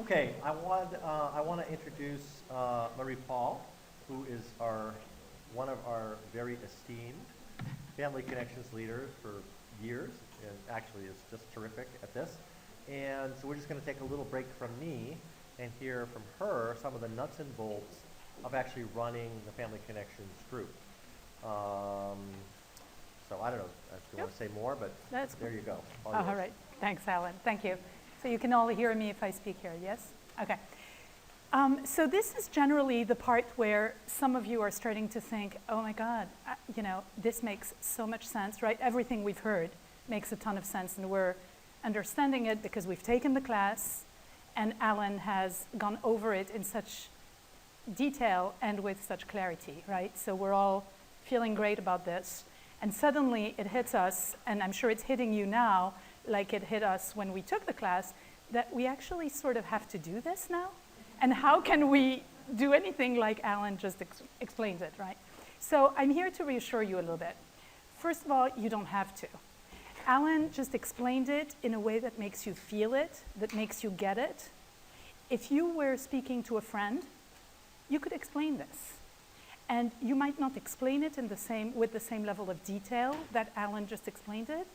Okay, I want to introduce Marie Paul, who is one of our very esteemed Family Connections leaders for years, and actually is just terrific at this. And so we're just going to take a little break from me and hear from her some of the nuts and bolts of actually running the Family Connections group. So I don't know if you want to say more, but there you go. All right. Thanks, Alan. Thank you. So you can all hear me if I speak here, yes? Okay. So this is generally the part where some of you are starting to think, oh my God, this makes so much sense, right? Everything we've heard makes a ton of sense, and we're understanding it because we've taken the class, and Alan has gone over it in such detail and with such clarity, right? So we're all feeling great about this. And suddenly it hits us, and I'm sure it's hitting you now, like it hit us when we took the class, that we actually sort of have to do this now. And how can we do anything like Alan just explained it, right? So I'm here to reassure you a little bit. First of all, you don't have to. Alan just explained it in a way that makes you feel it, that makes you get it. If you were speaking to a friend, you could explain this. And you might not explain it with the same level of detail that Alan just explained it,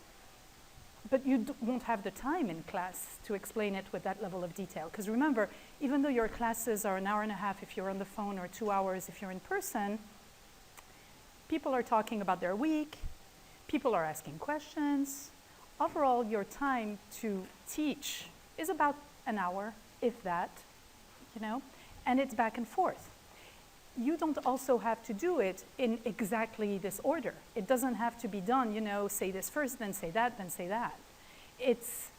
but you won't have the time in class to explain it with that level of detail. Because remember, even though your classes are an hour and a half if you're on the phone or 2 hours if you're in person, people are talking about their week, people are asking questions. Overall, your time to teach is about an hour, if that, and it's back and forth. You don't also have to do it in exactly this order. It doesn't have to be done, say this first, then say that, then say that. It's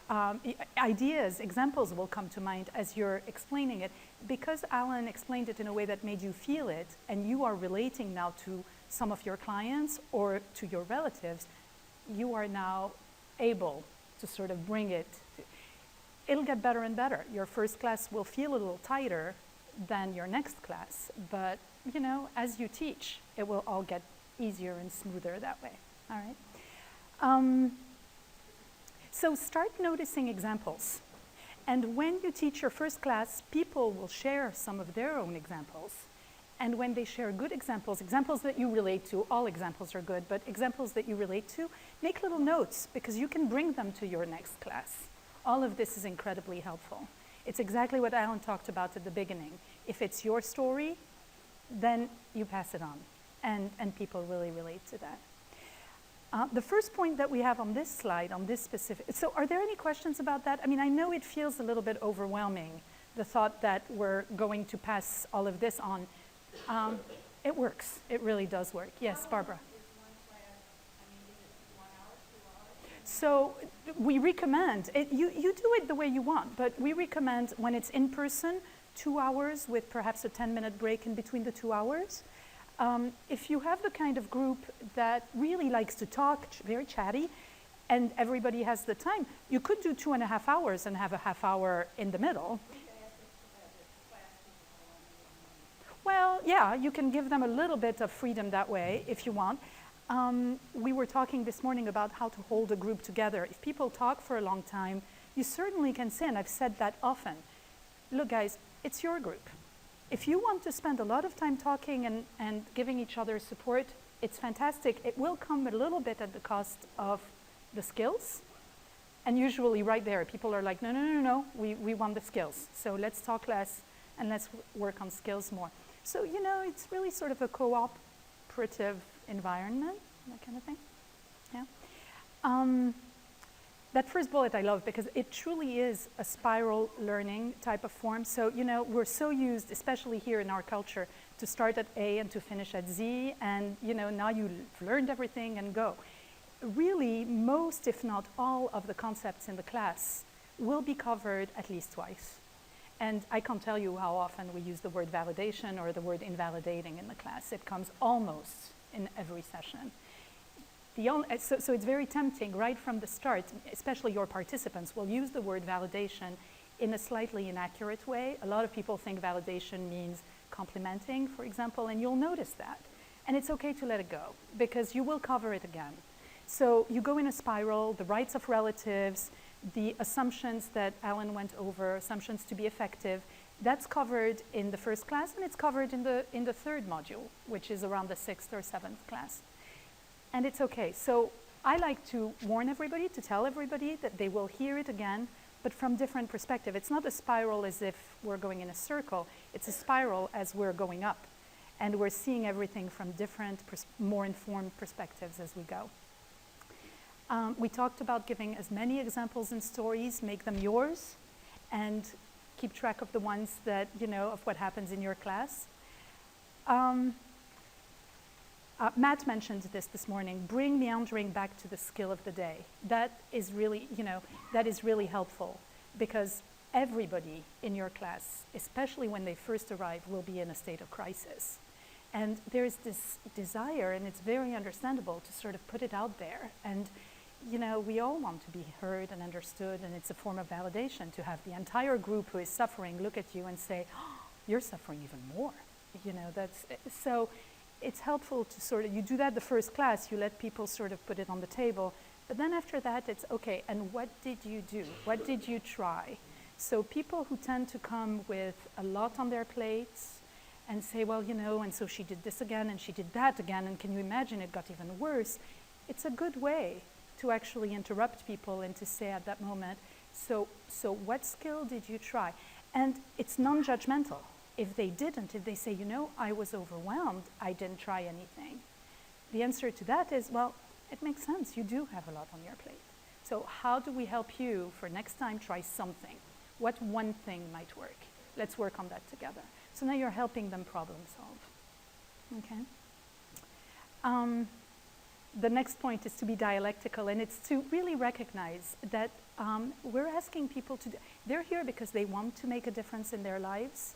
ideas, examples will come to mind as you're explaining it. Because Alan explained it in a way that made you feel it, and you are relating now to some of your clients or to your relatives, you are now able to sort of bring it. It'll get better and better. Your first class will feel a little tighter than your next class, but as you teach, it will all get easier and smoother that way. All right. So start noticing examples, and when you teach your first class, people will share some of their own examples, and when they share good examples that you relate to, all examples are good, but examples that you relate to, make little notes because you can bring them to your next class. All of this is incredibly helpful. It's exactly what Alan talked about at the beginning. If it's your story, then you pass it on, and people really relate to that. The first point that we have on this slide, on this specific, so are there any questions about that? I mean, I know it feels a little bit overwhelming, the thought that we're going to pass all of this on. It works, it really does work. Yes, Barbara. So we recommend, you do it the way you want, but we recommend when it's in person, 2 hours with perhaps a 10-minute break in between the 2 hours. If you have the kind of group that really likes to talk, very chatty, and everybody has the time, you could do 2.5 hours and have a half hour in the middle. Well, yeah, you can give them a little bit of freedom that way if you want. We were talking this morning about how to hold a group together. If people talk for a long time, you certainly can say, and I've said that often, look guys, it's your group. If you want to spend a lot of time talking and giving each other support, it's fantastic. It will come a little bit at the cost of the skills. And usually right there, people are like, no, we want the skills. So let's talk less and let's work on skills more. So, it's really sort of a cooperative environment, that kind of thing. Yeah. That first bullet I love because it truly is a spiral learning type of form. So, we're so used, especially here in our culture, to start at A and to finish at Z, and, now you've learned everything and go. Really, most, if not all, of the concepts in the class will be covered at least twice. And I can't tell you how often we use the word validation or the word invalidating in the class. It comes almost in every session. So it's very tempting right from the start, especially your participants will use the word validation in a slightly inaccurate way. A lot of people think validation means complimenting, for example, and you'll notice that. And it's okay to let it go because you will cover it again. So you go in a spiral, the rights of relatives, the assumptions that Alan went over, assumptions to be effective, that's covered in the first class, and it's covered in the third module, which is around the 6th or 7th class. And it's okay. So I like to warn everybody, to tell everybody that they will hear it again, but from different perspective. It's not a spiral as if we're going in a circle. It's a spiral as we're going up. And we're seeing everything from different, more informed perspectives as we go. We talked about giving as many examples and stories, make them yours, and keep track of the ones that, you know, of what happens in your class. Matt mentioned this morning, bring meandering back to the skill of the day. That is really, you know, that is really helpful, because everybody in your class, especially when they first arrive, will be in a state of crisis. And there's this desire, and it's very understandable, to sort of put it out there. And, you know, we all want to be heard and understood, and it's a form of validation to have the entire group who is suffering look at you and say, oh, you're suffering even more. You know, that's, so it's helpful to sort of, you do that the first class, you let people sort of put it on the table, but then after that it's okay, and what did you do? What did you try? So people who tend to come with a lot on their plates and say, well, you know, and so she did this again and she did that again, and can you imagine it got even worse? It's a good way to actually interrupt people and to say at that moment, so what skill did you try? And it's non-judgmental. If they didn't, if they say, you know, I was overwhelmed, I didn't try anything, the answer to that is, well, it makes sense. You do have a lot on your plate. So how do we help you for next time try something? What one thing might work? Let's work on that together. So now you're helping them problem solve. Okay? The next point is to be dialectical, and it's to really recognize that we're asking people to, they're here because they want to make a difference in their lives,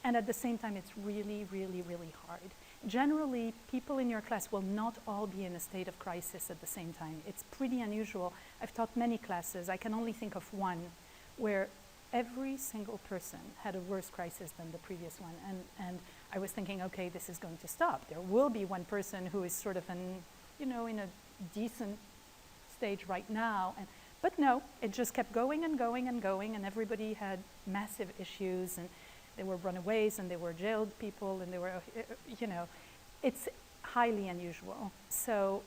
and at the same time it's really, really, really hard. Generally, people in your class will not all be in a state of crisis at the same time. It's pretty unusual. I've taught many classes. I can only think of one where every single person had a worse crisis than the previous one, and I was thinking, okay, this is going to stop. There will be one person who is sort of in a decent stage right now, but no, it just kept going and going and going, and everybody had massive issues, and there were runaways, and there were jailed people, and there were, it's highly unusual. So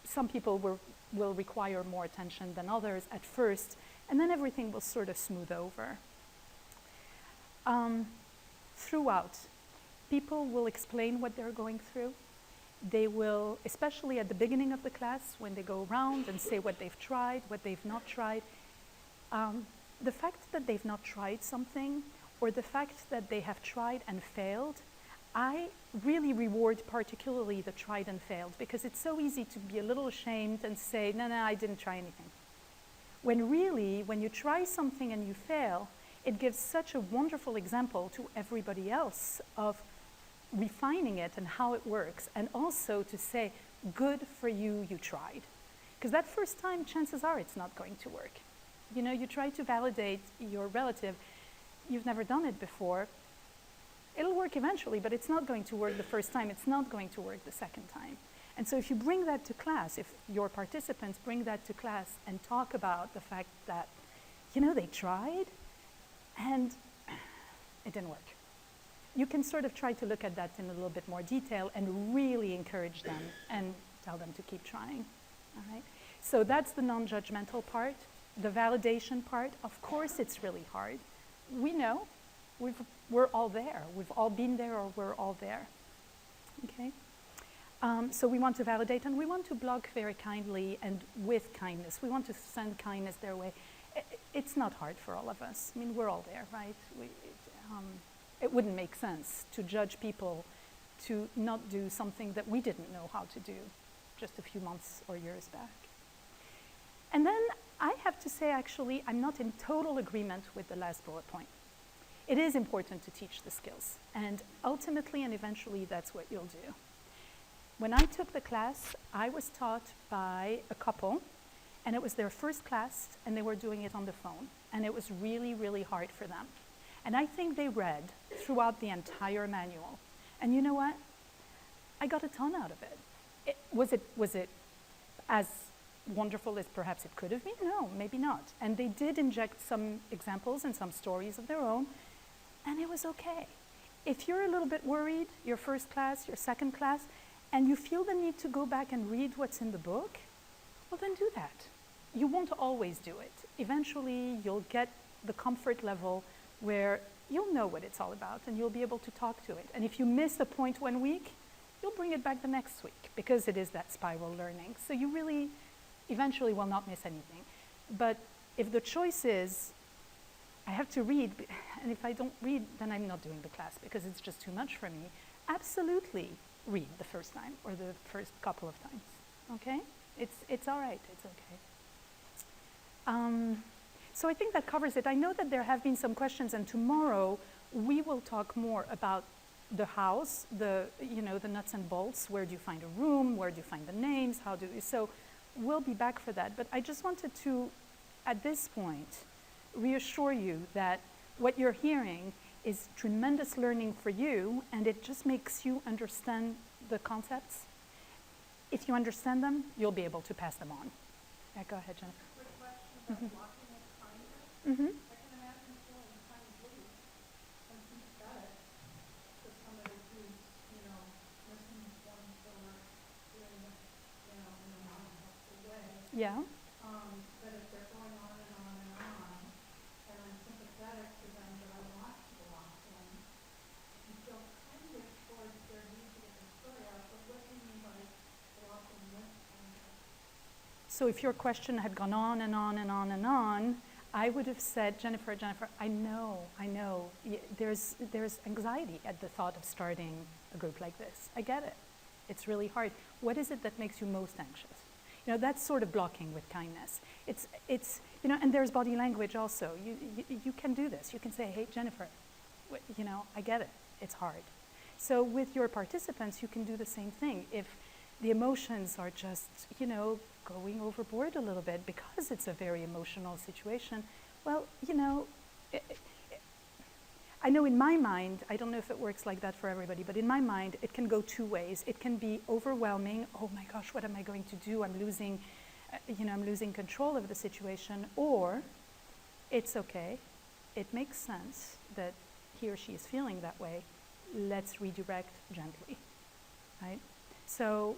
some people will require more attention than others at first, and then everything will sort of smooth over. Throughout, people will explain what they're going through. They will, especially at the beginning of the class, when they go around and say what they've tried, what they've not tried. The fact that they've not tried something, or the fact that they have tried and failed, I really reward particularly the tried and failed, because it's so easy to be a little ashamed and say, no, I didn't try anything. When really, when you try something and you fail, it gives such a wonderful example to everybody else of refining it and how it works, and also to say, good for you, you tried. Because that first time, chances are it's not going to work. You know, you try to validate your relative, you've never done it before, it'll work eventually, but it's not going to work the first time, it's not going to work the second time. And so if you bring that to class, if your participants bring that to class and talk about the fact that, they tried and it didn't work, you can sort of try to look at that in a little bit more detail and really encourage them and tell them to keep trying, all right? So that's the non-judgmental part. The validation part, of course it's really hard. We know, we're all there. We've all been there, or we're all there, okay? So we want to validate, and we want to block very kindly and with kindness. We want to send kindness their way. It's not hard for all of us. I mean, we're all there, right? It wouldn't make sense to judge people to not do something that we didn't know how to do just a few months or years back. And then I have to say, actually, I'm not in total agreement with the last bullet point. It is important to teach the skills, and ultimately and eventually that's what you'll do. When I took the class, I was taught by a couple, and it was their first class, and they were doing it on the phone, and it was really, really hard for them. And I think they read throughout the entire manual. And you know what? I got a ton out of it. Was it as wonderful as perhaps it could have been? No, maybe not. And they did inject some examples and some stories of their own, and it was okay. If you're a little bit worried, your first class, your second class, and you feel the need to go back and read what's in the book, well then do that. You won't always do it. Eventually you'll get the comfort level where you'll know what it's all about and you'll be able to talk to it. And if you miss a point 1 week, you'll bring it back the next week because it is that spiral learning. So you really eventually will not miss anything. But if the choice is, I have to read, and if I don't read, then I'm not doing the class because it's just too much for me, absolutely read the first time or the first couple of times, okay? It's all right, it's okay. So I think that covers it. I know that there have been some questions, and tomorrow we will talk more about the house, the nuts and bolts. Where do you find a room? Where do you find the names? How do you, so we'll be back for that. But I just wanted to, at this point, reassure you that what you're hearing is tremendous learning for you, and it just makes you understand the concepts. If you understand them, you'll be able to pass them on. Yeah, go ahead, Jennifer. Quick question about blocking with kindness. Mm-hmm. I can imagine feeling kind of blue and sympathetic to somebody who's, missing one or doing it, in a non-helpful way. Yeah. But if they're going on and on and on, and I'm sympathetic to them, but I want to block them, you feel kind of towards their need to get the story out, but what do you mean by blocking with kindness? So if your question had gone on and on and on and on, I would have said, Jennifer, I know, there's anxiety at the thought of starting a group like this. I get it. It's really hard. What is it that makes you most anxious? That's sort of blocking with kindness. It's and there's body language also. You can do this. You can say, hey, Jennifer, I get it. It's hard. So with your participants, you can do the same thing. If the emotions are just, going overboard a little bit because it's a very emotional situation, well, I know in my mind, I don't know if it works like that for everybody, but in my mind, it can go two ways. It can be overwhelming. Oh my gosh, what am I going to do? I'm losing, I'm losing control of the situation. Or it's okay. It makes sense that he or she is feeling that way. Let's redirect gently, right? So,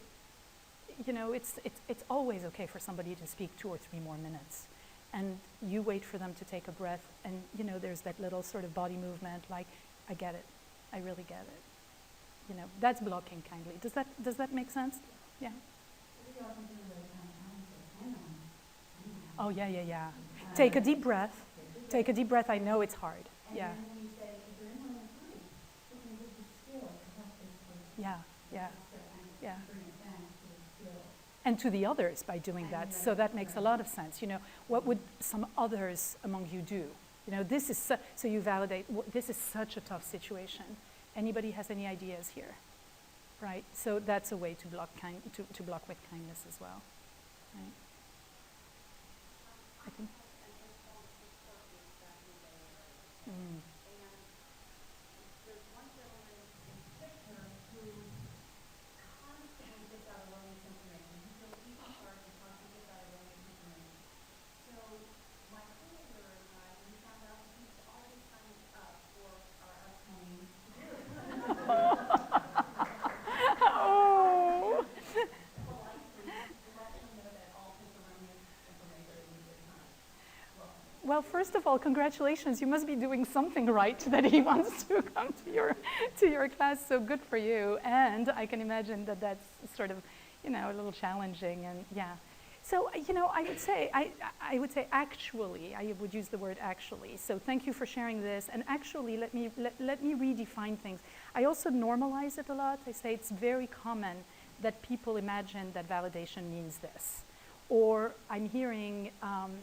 it's always okay for somebody to speak 2 or 3 more minutes. And you wait for them to take a breath, and there's that little sort of body movement, like, I get it, I really get it. That's blocking kindly. Does that make sense? Yeah. Oh yeah. Take a deep breath. Take a deep breath. I know it's hard. Yeah. Yeah. And to the others by doing that. So that makes a lot of sense. What would some others among you do? This is so you validate. This is such a tough situation. Anybody has any ideas here, right? So that's a way to block to block with kindness as well, right? I think. Mm. Well, first of all, congratulations. You must be doing something right that he wants to come to your class. So good for you. And I can imagine that that's sort of, a little challenging. And yeah. So, I would say actually, I would use the word actually. So thank you for sharing this. And actually, let me redefine things. I also normalize it a lot. I say it's very common that people imagine that validation means this. Or I'm hearing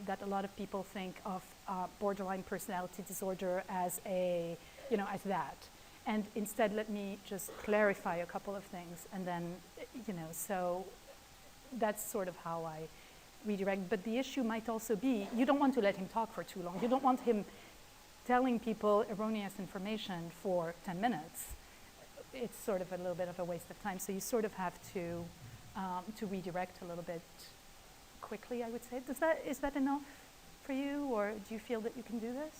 that a lot of people think of borderline personality disorder as as that. And instead, let me just clarify a couple of things. And then, so that's sort of how I redirect. But the issue might also be, you don't want to let him talk for too long. You don't want him telling people erroneous information for 10 minutes. It's sort of a little bit of a waste of time. So you sort of have to redirect a little bit quickly, I would say. Is that enough for you, or do you feel that you can do this?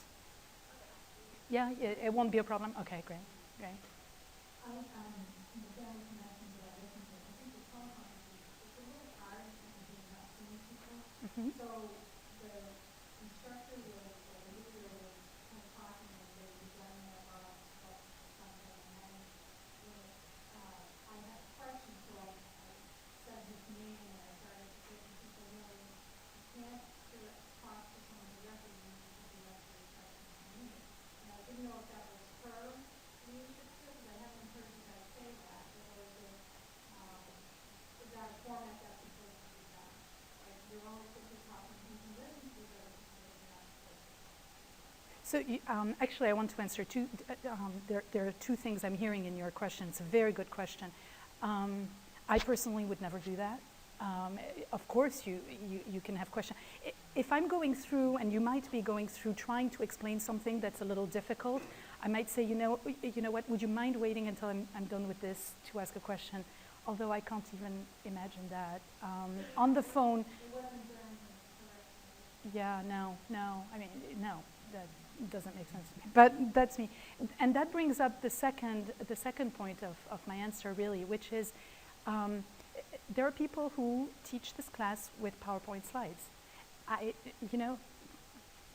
Yeah, it won't be a problem? Okay, great, great. The family connections that I listen to, I think the telephone it's a little hard because you're not seeing people. Mm-hmm. So the instructor was, or the leader was kind of talking and they were getting about something and then I had a question, so I said his name and I started to say, he said, no, you can't talk to someone directly, you need to be directly talking to me. And I didn't know if that was her leadership skill, because I haven't heard you guys say that, or is that a format that's supposed to be done? Like, you're only supposed to talk to people who listen to you, but you're not supposed to. So actually, I want to answer two. There are two things I'm hearing in your question. It's a very good question. I personally would never do that. Of course, you can have questions. If I'm going through, and you might be going through, trying to explain something that's a little difficult, I might say, you know what? Would you mind waiting until I'm done with this to ask a question? Although I can't even imagine that on the phone. It wasn't during the correction. Yeah, no. I mean, no. That doesn't make sense to me. But that's me. And that brings up the second point of my answer, really, which is there are people who teach this class with PowerPoint slides.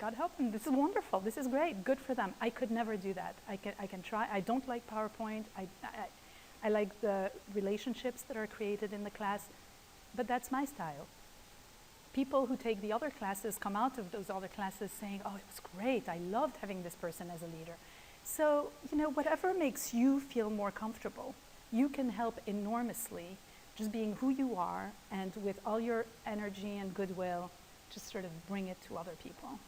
God help them. This is wonderful. This is great. Good for them. I could never do that. I can try. I don't like PowerPoint. I like the relationships that are created in the class, but that's my style. People who take the other classes come out of those other classes saying, oh, it was great. I loved having this person as a leader. So, whatever makes you feel more comfortable, you can help enormously just being who you are and with all your energy and goodwill, just sort of bring it to other people.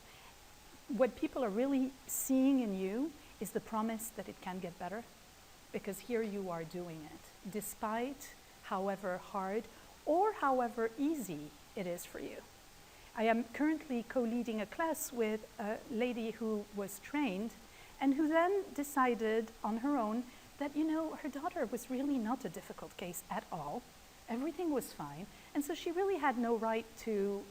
What people are really seeing in you is the promise that it can get better, because here you are doing it, despite however hard or however easy it is for you. I am currently co-leading a class with a lady who was trained and who then decided on her own that, her daughter was really not a difficult case at all. Everything was fine. And so she really had no right to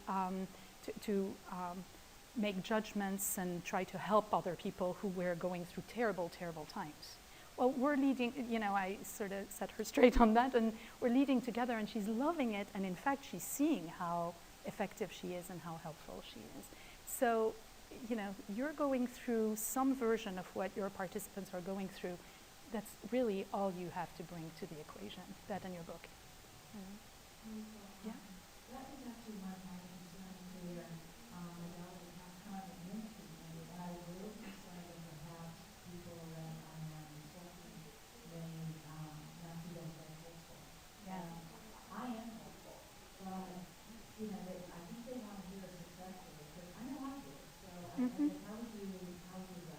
make judgments and try to help other people who were going through terrible, terrible times. Well, we're leading, I sort of set her straight on that, and we're leading together, and she's loving it, and in fact, she's seeing how effective she is and how helpful she is. So, you're going through some version of what your participants are going through. That's really all you have to bring to the equation, that in your book. Yeah? That was actually my concern here. About how come it meant to me, and I was a little concerned that perhaps people that I am instructing may not see them very hopeful. Yeah. I am hopeful, but I think they want to hear a success story, because I know I do. So how would you address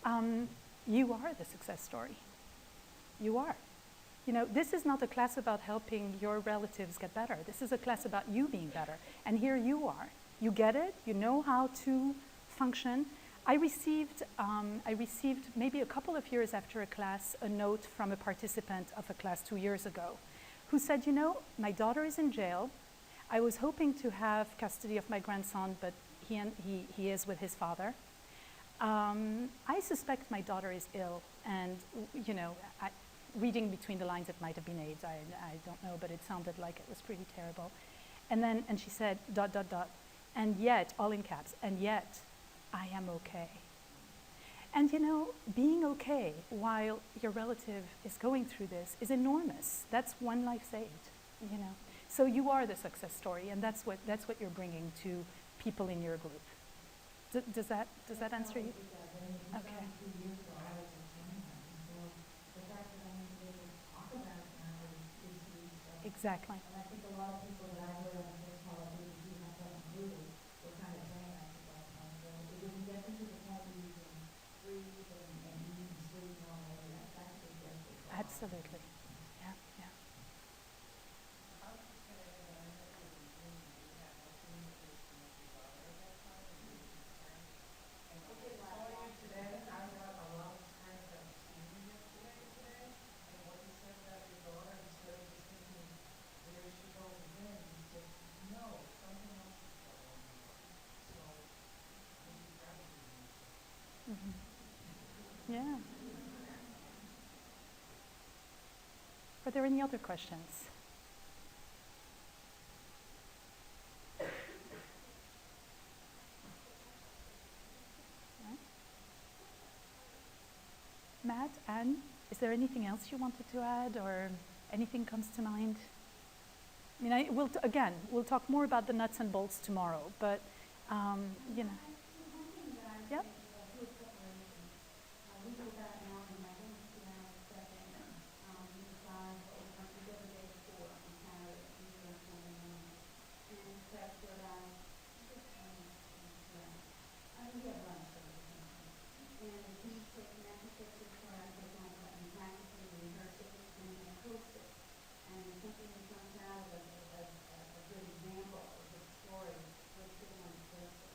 that? You are the success story. You are. This is not a class about helping your relatives get better. This is a class about you being better. And here you are. You get it. You know how to function. I received maybe a couple of years after a class a note from a participant of a class 2 years ago who said, my daughter is in jail. I was hoping to have custody of my grandson, but he is with his father. I suspect my daughter is ill, and reading between the lines, it might have been AIDS. I don't know, but it sounded like it was pretty terrible. And she said, ... and yet, all in caps, and yet, I am okay. And being okay while your relative is going through this is enormous. That's one life saved, So you are the success story, and that's what you're bringing to people in your group. Does that answer you? Okay. 2 years ago, I was in China, and so the fact that I'm able to talk about it now is huge. Exactly. And I think a lot of people that I heard on the first call at BBC, myself included, were kind of saying that to us. And so if we can get them to the point where you can breathe and eat and sleep normally, that's a big difference. Absolutely. Yeah. Yeah. Are there any other questions? Right. Matt, Anne, is there anything else you wanted to add or anything comes to mind? I mean, again, we'll talk more about the nuts and bolts tomorrow, but, you know. One thing that I Yep. think is preparation. We go back now and I don't see how it's second. We decide what we're going to do the day before on Saturday. We do it on the morning. And prep for that. I think we have lunch for the family. And the team take natural pictures for us. They don't let me practice it, rehearse it, and then post it. And if something that comes out of a good example, a good story, we'll put it on the post it.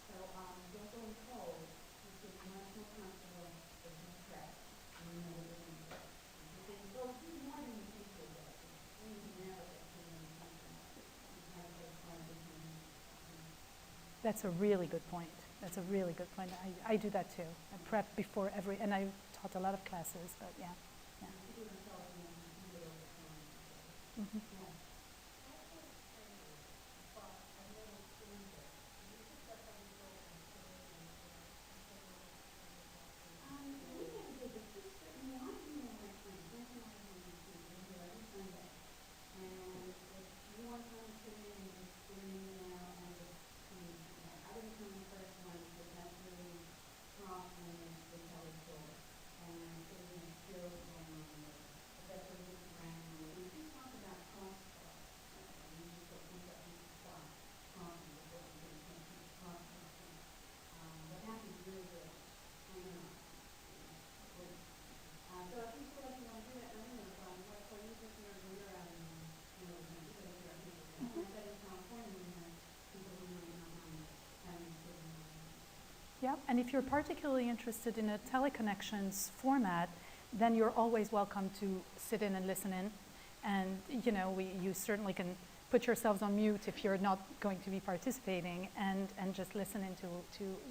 So, don't go in cold, you feel much more comfortable if you prep, and you know what you're going to do. You think, well, do more than you think you'll get. You never get too many people. You have to take part of the team. That's a really good point. That's a really good point. I do that too. I prep before and I taught a lot of classes, but yeah. People themselves and you know, Mhm. we never did, but this certain one year went through, that's what I wanted to do, we do every Sunday. And if you want to come and sit in and just get an email and just come and do that. I didn't come the first one because that's really soft and they tell a story. And so we have skills going on there. But that's a really ground. And if you talk about crosstalk, you just don't think that you can stop talking before you get attention, cross-talking. But that is really good. I know. So if you feel like you want to do that, I don't know, what you think you're out in, you know, because there are people. I said in California, we have people who might not mind having to sit in. Yeah, and if you're particularly interested in a teleconnections format, then you're always welcome to sit in and listen in. And, you know, you certainly can put yourselves on mute if you're not going to be participating and just listen into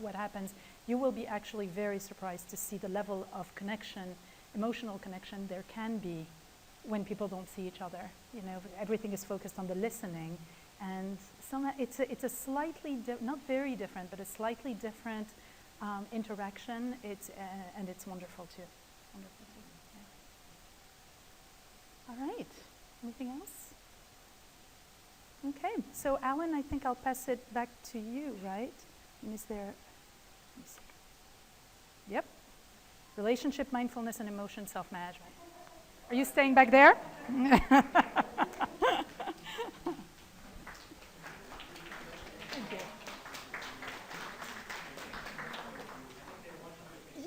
what happens. You will be actually very surprised to see the level of connection, emotional connection there can be when people don't see each other. You know, everything is focused on the listening. And it's a slightly, not very different, but a slightly different interaction. And it's wonderful too. Wonderful too. Yeah. All right. Anything else? Okay. So Alan, I think I'll pass it back to you, right? And is there? Let me see. Yep. Relationship, mindfulness, and emotion self-management. Are you staying back there?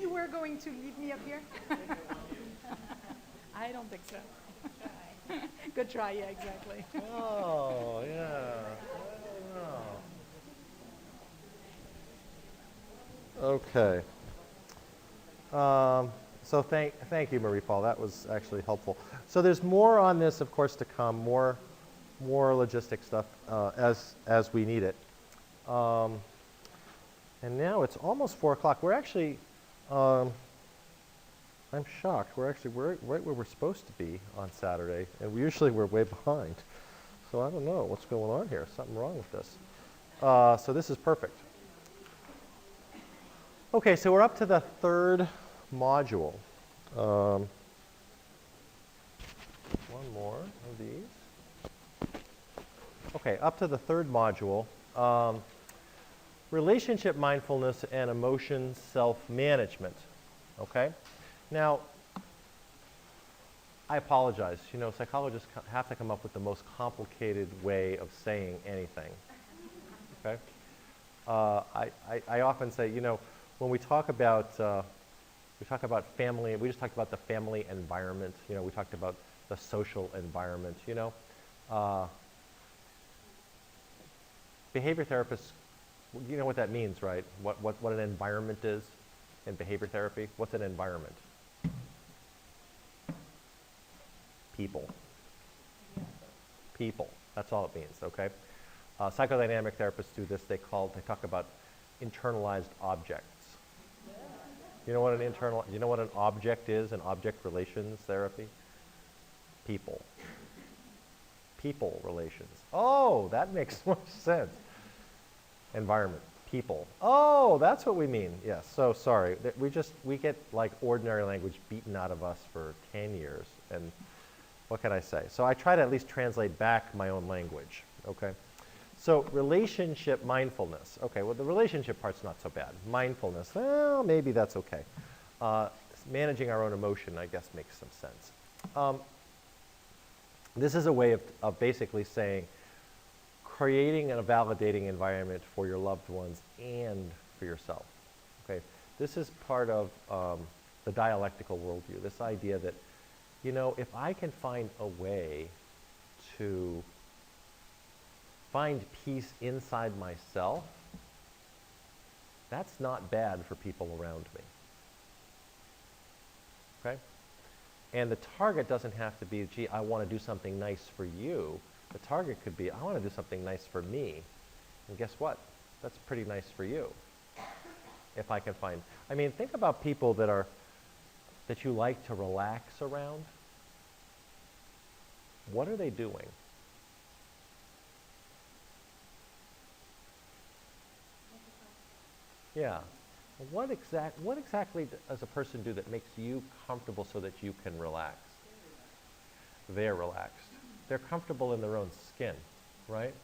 You were going to leave me up here? I don't think so. Good try, yeah, exactly. Oh, yeah. I don't know. Okay. So thank you, Marie-Paul. That was actually helpful. So there's more on this, of course, to come. More logistic stuff as we need it. And now it's almost 4 o'clock. We're actually, I'm shocked. We're actually right where we're supposed to be on Saturday, and we're way behind. So I don't know what's going on here. Something wrong with this. So this is perfect. Okay, so we're up to the third module. One more of these. Okay, up to the third module. Relationship mindfulness and emotion self-management. Okay? Now, I apologize. You know, psychologists have to come up with the most complicated way of saying anything. Okay? I often say, you know, when we talk about family, we just talked about the family environment. You know, we talked about the social environment. You know, behavior therapists, you know what that means, right? What an environment is in behavior therapy. What's an environment? People. People. That's all it means. Okay. Psychodynamic therapists do this. They talk about internalized objects. You know what you know what an object is, an object relations therapy? People. People relations. Oh, that makes more sense. Environment, people. Oh, that's what we mean. Yes, so sorry. We get like ordinary language beaten out of us for 10 years, and what can I say? So I try to at least translate back my own language, okay? So relationship mindfulness. Okay, well the relationship part's not so bad. Mindfulness, well, maybe that's okay. Managing our own emotion, I guess, makes some sense. This is a way of basically saying, creating a validating environment for your loved ones and for yourself. Okay, this is part of the dialectical worldview. This idea that, you know, if I can find a way to find peace inside myself, that's not bad for people around me. Okay? And the target doesn't have to be, gee, I want to do something nice for you. The target could be, I want to do something nice for me. And guess what? That's pretty nice for you. If I can find, I mean, think about people that you like to relax around. What are they doing? Yeah. What exactly does a person do that makes you comfortable so that you can relax? They're relaxed. They're comfortable in their own skin, right?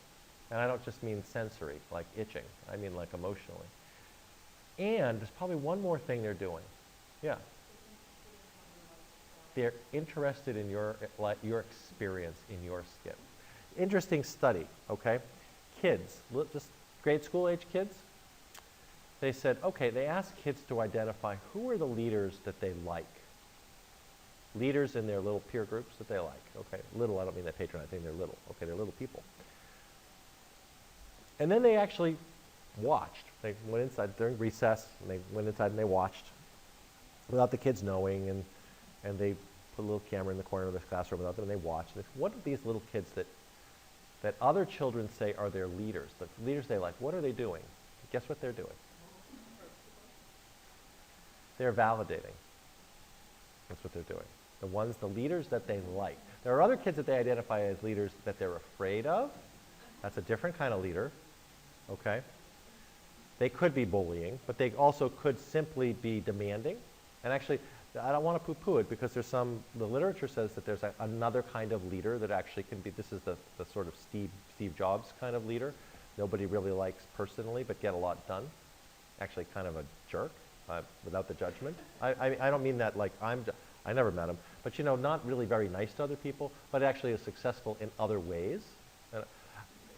And I don't just mean sensory, like itching. I mean like emotionally. And there's probably one more thing they're doing. Yeah. They're interested in your experience in your skin. Interesting study, okay? Kids, just grade school age kids, they said, okay, they asked kids to identify who are the leaders that they like. Leaders in their little peer groups that they like. Okay, little, I don't mean they patronize, I think they're little. Okay, they're little people. And then they actually watched. They went inside during recess, and they went inside and they watched without the kids knowing, and they put a little camera in the corner of the classroom without them, and they watched. They said, what are these little kids that other children say are their leaders, the leaders they like, what are they doing? Guess what they're doing? They're validating. That's what they're doing. The leaders that they like. There are other kids that they identify as leaders that they're afraid of. That's a different kind of leader, okay? They could be bullying, but they also could simply be demanding. And actually, I don't want to poo-poo it because the literature says that there's another kind of leader that actually can be, this is the sort of Steve Jobs kind of leader. Nobody really likes personally, but get a lot done. Actually kind of a jerk. Without the judgment. I don't mean that like I never met him, but you know, not really very nice to other people, but actually is successful in other ways.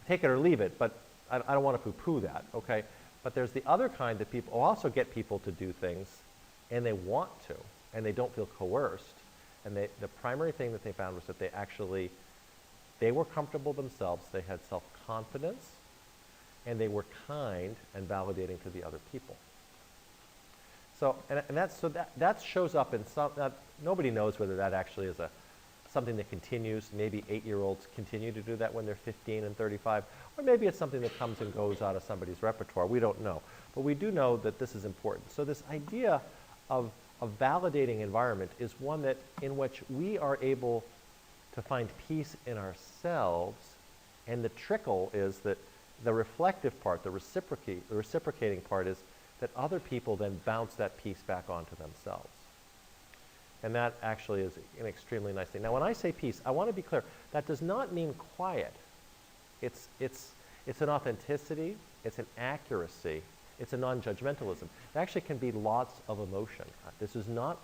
Take it or leave it, but I don't want to poo-poo that, okay? But there's the other kind that people also get people to do things, and they want to, and they don't feel coerced. And the primary thing that they found was that they were comfortable themselves, they had self-confidence, and they were kind and validating to the other people. So, that shows up in some, nobody knows whether that actually is something that continues. Maybe 8-year-olds continue to do that when they're 15 and 35, or maybe it's something that comes and goes out of somebody's repertoire. We don't know. But we do know that this is important. So this idea of a validating environment is one in which we are able to find peace in ourselves, and the trickle is that the reflective part, the reciprocating part is that other people then bounce that peace back onto themselves. And that actually is an extremely nice thing. Now, when I say peace, I want to be clear. That does not mean quiet. It's an authenticity. It's an accuracy. It's a non-judgmentalism. It actually can be lots of emotion. This does not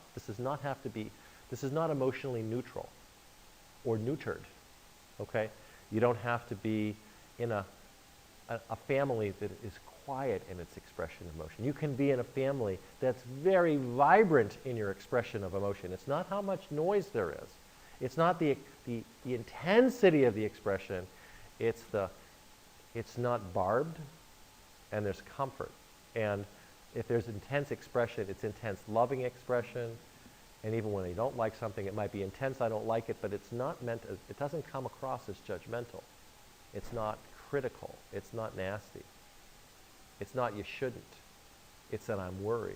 emotionally neutral or neutered. Okay? You don't have to be in a family that is quiet in its expression of emotion. You can be in a family that's very vibrant in your expression of emotion. It's not how much noise there is. It's not the intensity of the expression. It's not barbed, and there's comfort. And if there's intense expression, it's intense loving expression. And even when you don't like something, it might be intense, I don't like it, but it's not meant as, it doesn't come across as judgmental. It's not critical. It's not nasty. It's not you shouldn't. It's that I'm worried.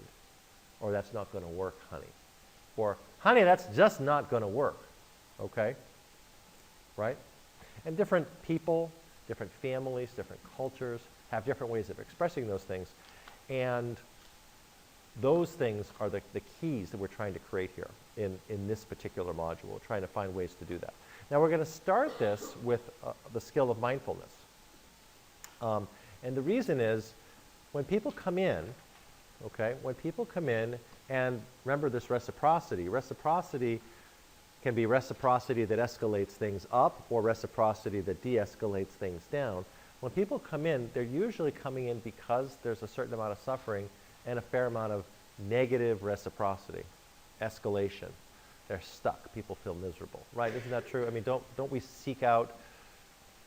or that's not going to work, honey. Or, honey, that's just not going to work, okay? Right? And different people, different families, different cultures have different ways of expressing those things. And those things are the keys that we're trying to create here in this particular module. We're trying to find ways to do that. Now we're going to start this with the skill of mindfulness. And the reason is when people come in, okay, when people come in, and remember this reciprocity. Reciprocity can be reciprocity that escalates things up or reciprocity that de-escalates things down. When people come in, they're usually coming in because there's a certain amount of suffering and a fair amount of negative reciprocity, escalation. They're stuck. People feel miserable, right? Isn't that true? I mean, don't we seek out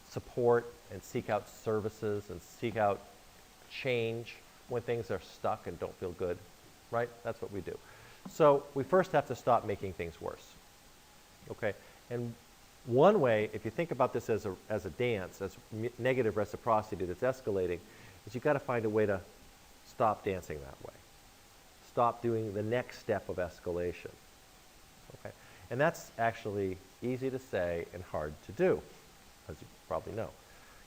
support and seek out services and seek out change when things are stuck and don't feel good, right? That's what we do. So we first have to stop making things worse, okay? And one way, if you think about this as a dance, as negative reciprocity that's escalating, is you've got to find a way to stop dancing that way. Stop doing the next step of escalation, okay? And that's actually easy to say and hard to do, as you probably know.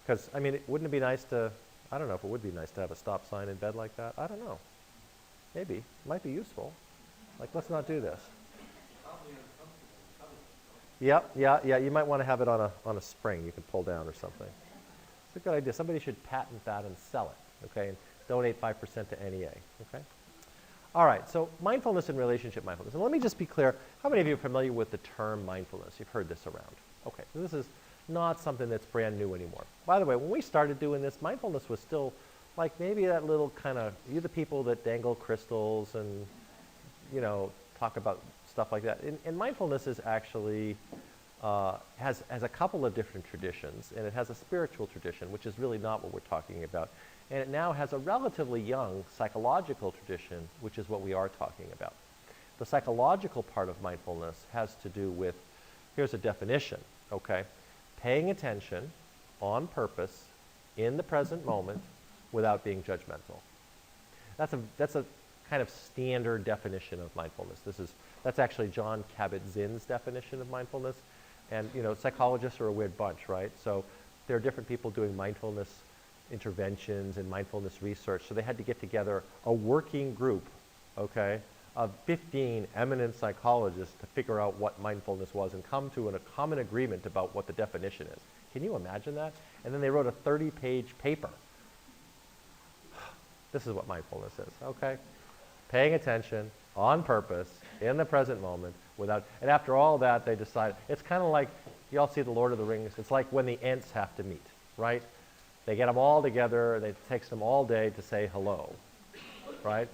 Because, I mean, wouldn't it be nice to, I don't know if it would be nice to have a stop sign in bed like that. I don't know. Maybe. It might be useful. Like, let's not do this. Yep, yeah, you might want to have it on a spring you can pull down or something. It's a good idea. Somebody should patent that and sell it, okay, and donate 5% to NEA, okay? All right, so mindfulness and relationship mindfulness. And let me just be clear, how many of you are familiar with the term mindfulness? You've heard this around. Okay, so this is not something that's brand new anymore. By the way, when we started doing this, mindfulness was still like maybe that little kind of, you the people that dangle crystals and, you know, talk about stuff like that. And mindfulness is actually, has a couple of different traditions, and it has a spiritual tradition, which is really not what we're talking about. And it now has a relatively young psychological tradition, which is what we are talking about. The psychological part of mindfulness has to do with, here's a definition, okay? Paying attention on purpose in the present moment without being judgmental. That's a kind of standard definition of mindfulness. That's actually John Kabat-Zinn's definition of mindfulness. And, you know, psychologists are a weird bunch, right? So there are different people doing mindfulness interventions and mindfulness research. So they had to get together a working group, okay, of 15 eminent psychologists to figure out what mindfulness was and come to a common agreement about what the definition is. Can you imagine that? And then they wrote a 30-page paper. This is what mindfulness is, okay? Paying attention on purpose in the present moment without, and after all that, they decide, it's kind of like, you all see the Lord of the Rings, it's like when the Ents have to meet, right? They get them all together, it takes them all day to say hello, right?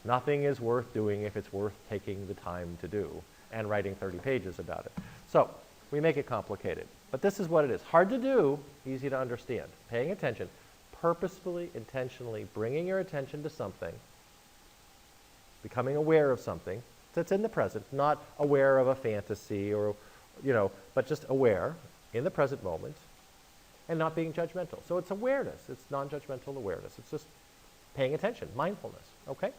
Nothing is worth doing if it's worth taking the time to do and writing 30 pages about it. So we make it complicated, but this is what it is. Hard to do, easy to understand. Paying attention, purposefully, intentionally bringing your attention to something, becoming aware of something that's in the present, not aware of a fantasy or, you know, but just aware in the present moment and not being judgmental. So it's awareness. It's non-judgmental awareness. It's just paying attention, mindfulness, okay?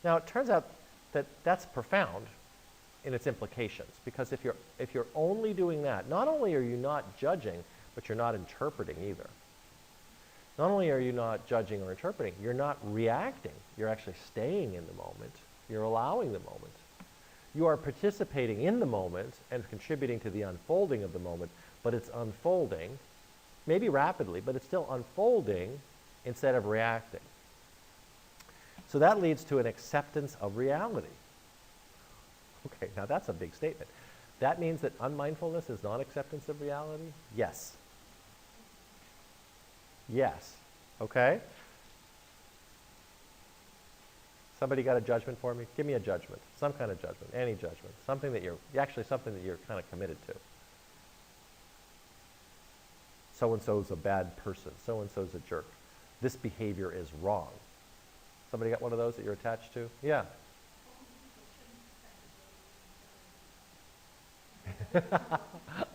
Now, it turns out that that's profound in its implications, because if you're only doing that, not only are you not judging, but you're not interpreting either. Not only are you not judging or interpreting, you're not reacting. You're actually staying in the moment. You're allowing the moment. You are participating in the moment and contributing to the unfolding of the moment, but it's unfolding, maybe rapidly, but it's still unfolding instead of reacting. So that leads to an acceptance of reality. Okay, now that's a big statement. That means that unmindfulness is non-acceptance of reality? Yes. Yes. Okay? Somebody got a judgment for me? Give me a judgment. Some kind of judgment. Any judgment. Something that you're kind of committed to. So-and-so's a bad person. So-and-so's a jerk. This behavior is wrong. Somebody got one of those that you're attached to? Yeah.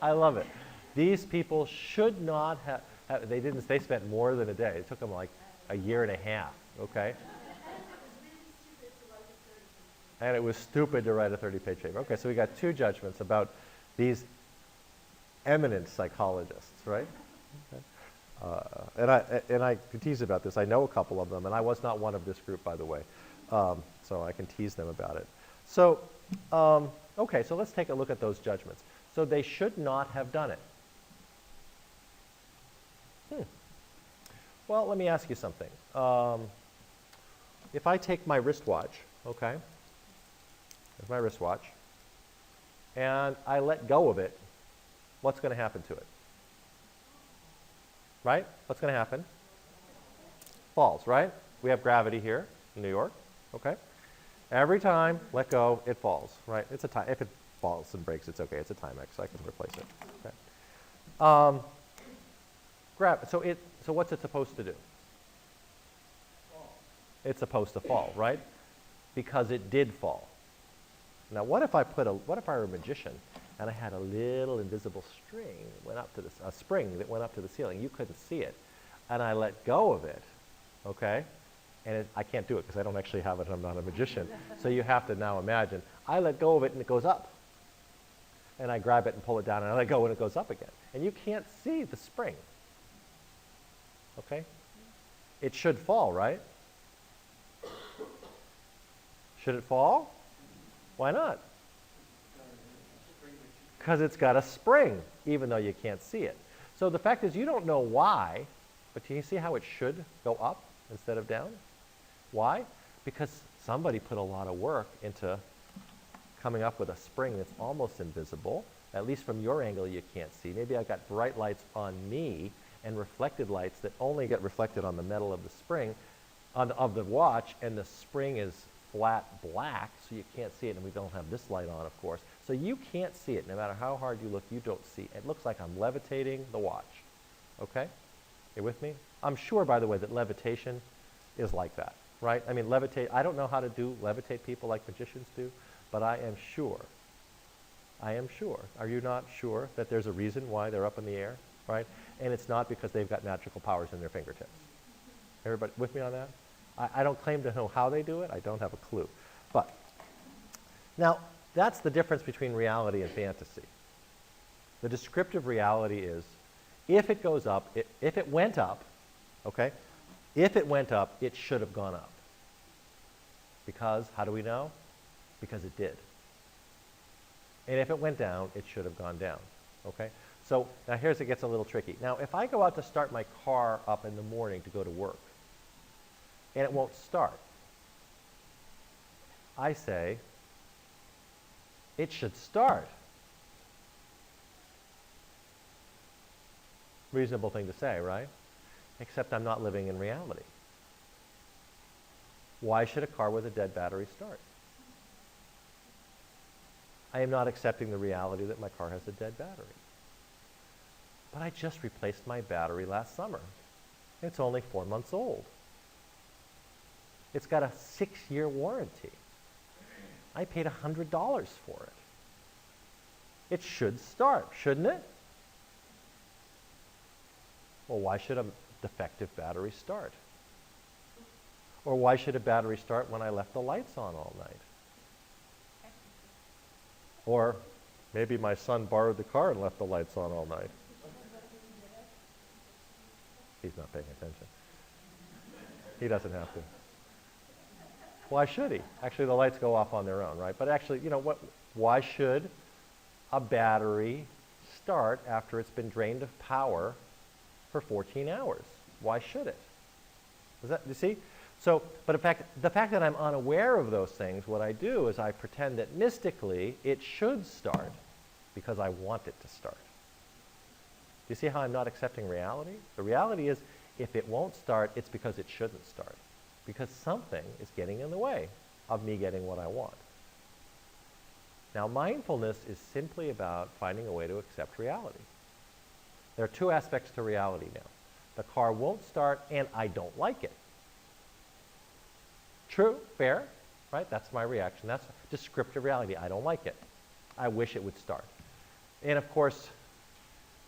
I love it. These people should not have, they spent more than a day. It took them like a year and a half, okay? and it was stupid to write a 30-page paper. Okay, so we got two judgments about these eminent psychologists, right? And I can tease about this. I know a couple of them, and I was not one of this group, by the way. So I can tease them about it. So, okay, so let's take a look at those judgments. So they should not have done it. Well, let me ask you something. If I take my wristwatch, okay, there's my wristwatch, and I let go of it, what's going to happen to it? Right? What's going to happen? Falls, right? We have gravity here in New York, okay? Every time, let go, it falls, right? It's a time. If it falls and breaks, it's okay. It's a Timex, so I can replace it. Okay. So what's it supposed to do? It's supposed to fall, right? Because it did fall. Now, what if I were a magician and I had a little invisible string that went up to a spring that went up to the ceiling? You couldn't see it, and I let go of it, okay? And I can't do it because I don't actually have it and I'm not a magician. So you have to now imagine, I let go of it and it goes up. And I grab it and pull it down and I let go and it goes up again. And you can't see the spring. Okay? It should fall, right? Should it fall? Why not? Because it's got a spring, even though you can't see it. So the fact is you don't know why, but can you see how it should go up instead of down? Why? Because somebody put a lot of work into coming up with a spring that's almost invisible. At least from your angle you can't see. Maybe I've got bright lights on me and reflected lights that only get reflected on the metal of the spring, of the watch, and the spring is flat black, so you can't see it, and we don't have this light on, of course. So you can't see it. No matter how hard you look, you don't see it. It looks like I'm levitating the watch. Okay? You with me? I'm sure, by the way, that levitation is like that, right? I mean, levitate, I don't know how to levitate people like magicians do, but I am sure, are you not sure that there's a reason why they're up in the air, right? And it's not because they've got magical powers in their fingertips. Everybody with me on that? I don't claim to know how they do it. I don't have a clue. But now, that's the difference between reality and fantasy. The descriptive reality is, if it goes up, if it went up, okay, if it went up, it should have gone up. Because, how do we know? Because it did. And if it went down, it should have gone down, okay? So now here's it gets a little tricky. Now, if I go out to start my car up in the morning to go to work, and it won't start, I say, it should start. Reasonable thing to say, right? Except I'm not living in reality. Why should a car with a dead battery start? I am not accepting the reality that my car has a dead battery. But I just replaced my battery last summer. It's only 4 months old. It's got a 6-year warranty. I paid $100 for it. It should start, shouldn't it? Well, why should a defective battery start? Or why should a battery start when I left the lights on all night? Or maybe my son borrowed the car and left the lights on all night. He's not paying attention. He doesn't have to. Why should he? Actually, the lights go off on their own, right? But actually, you know what? Why should a battery start after it's been drained of power for 14 hours? Why should it? You see? So, but in fact, the fact that I'm unaware of those things, what I do is I pretend that mystically it should start because I want it to start. Do you see how I'm not accepting reality? The reality is, if it won't start, it's because it shouldn't start. Because something is getting in the way of me getting what I want. Now, mindfulness is simply about finding a way to accept reality. There are two aspects to reality now. The car won't start, and I don't like it. True, fair, right? That's my reaction. That's descriptive reality. I don't like it. I wish it would start. And of course,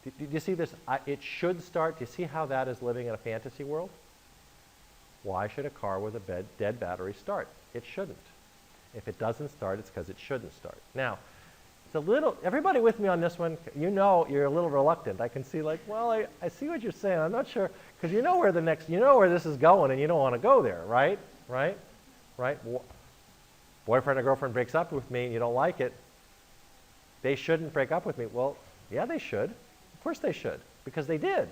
do you see this? It should start. Do you see how that is living in a fantasy world? Why should a car with a dead battery start? It shouldn't. If it doesn't start, it's because it shouldn't start. Now, it's a little, everybody with me on this one? You know you're a little reluctant. I can see like, well, I see what you're saying. I'm not sure, because you know where this is going and you don't want to go there, right? Right? Right? Boyfriend or girlfriend breaks up with me and you don't like it. They shouldn't break up with me. Well, yeah, they should. Of course they should, because they did.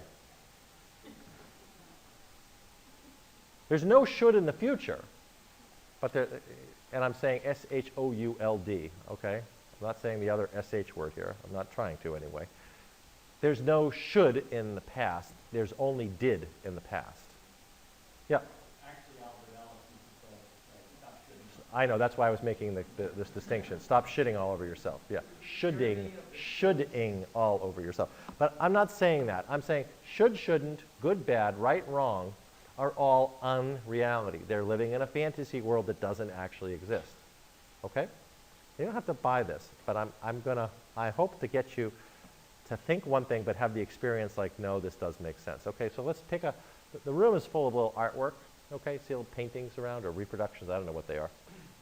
There's no should in the future, but there, and I'm saying S-H-O-U-L-D, okay? I'm not saying the other S-H word here. I'm not trying to anyway. There's no should in the past. There's only did in the past. Yeah? Actually, Albert Ellis used to say, stop shitting. I know, that's why I was making this distinction. Stop shitting all over yourself. Yeah, shoulding all over yourself. But I'm not saying that. I'm saying should, shouldn't, good, bad, right, wrong are all unreality. They're living in a fantasy world that doesn't actually exist. Okay? You don't have to buy this, but I hope to get you to think one thing but have the experience like, no, this does make sense. Okay, so let's pick the room is full of little artwork. Okay, see little paintings around or reproductions, I don't know what they are.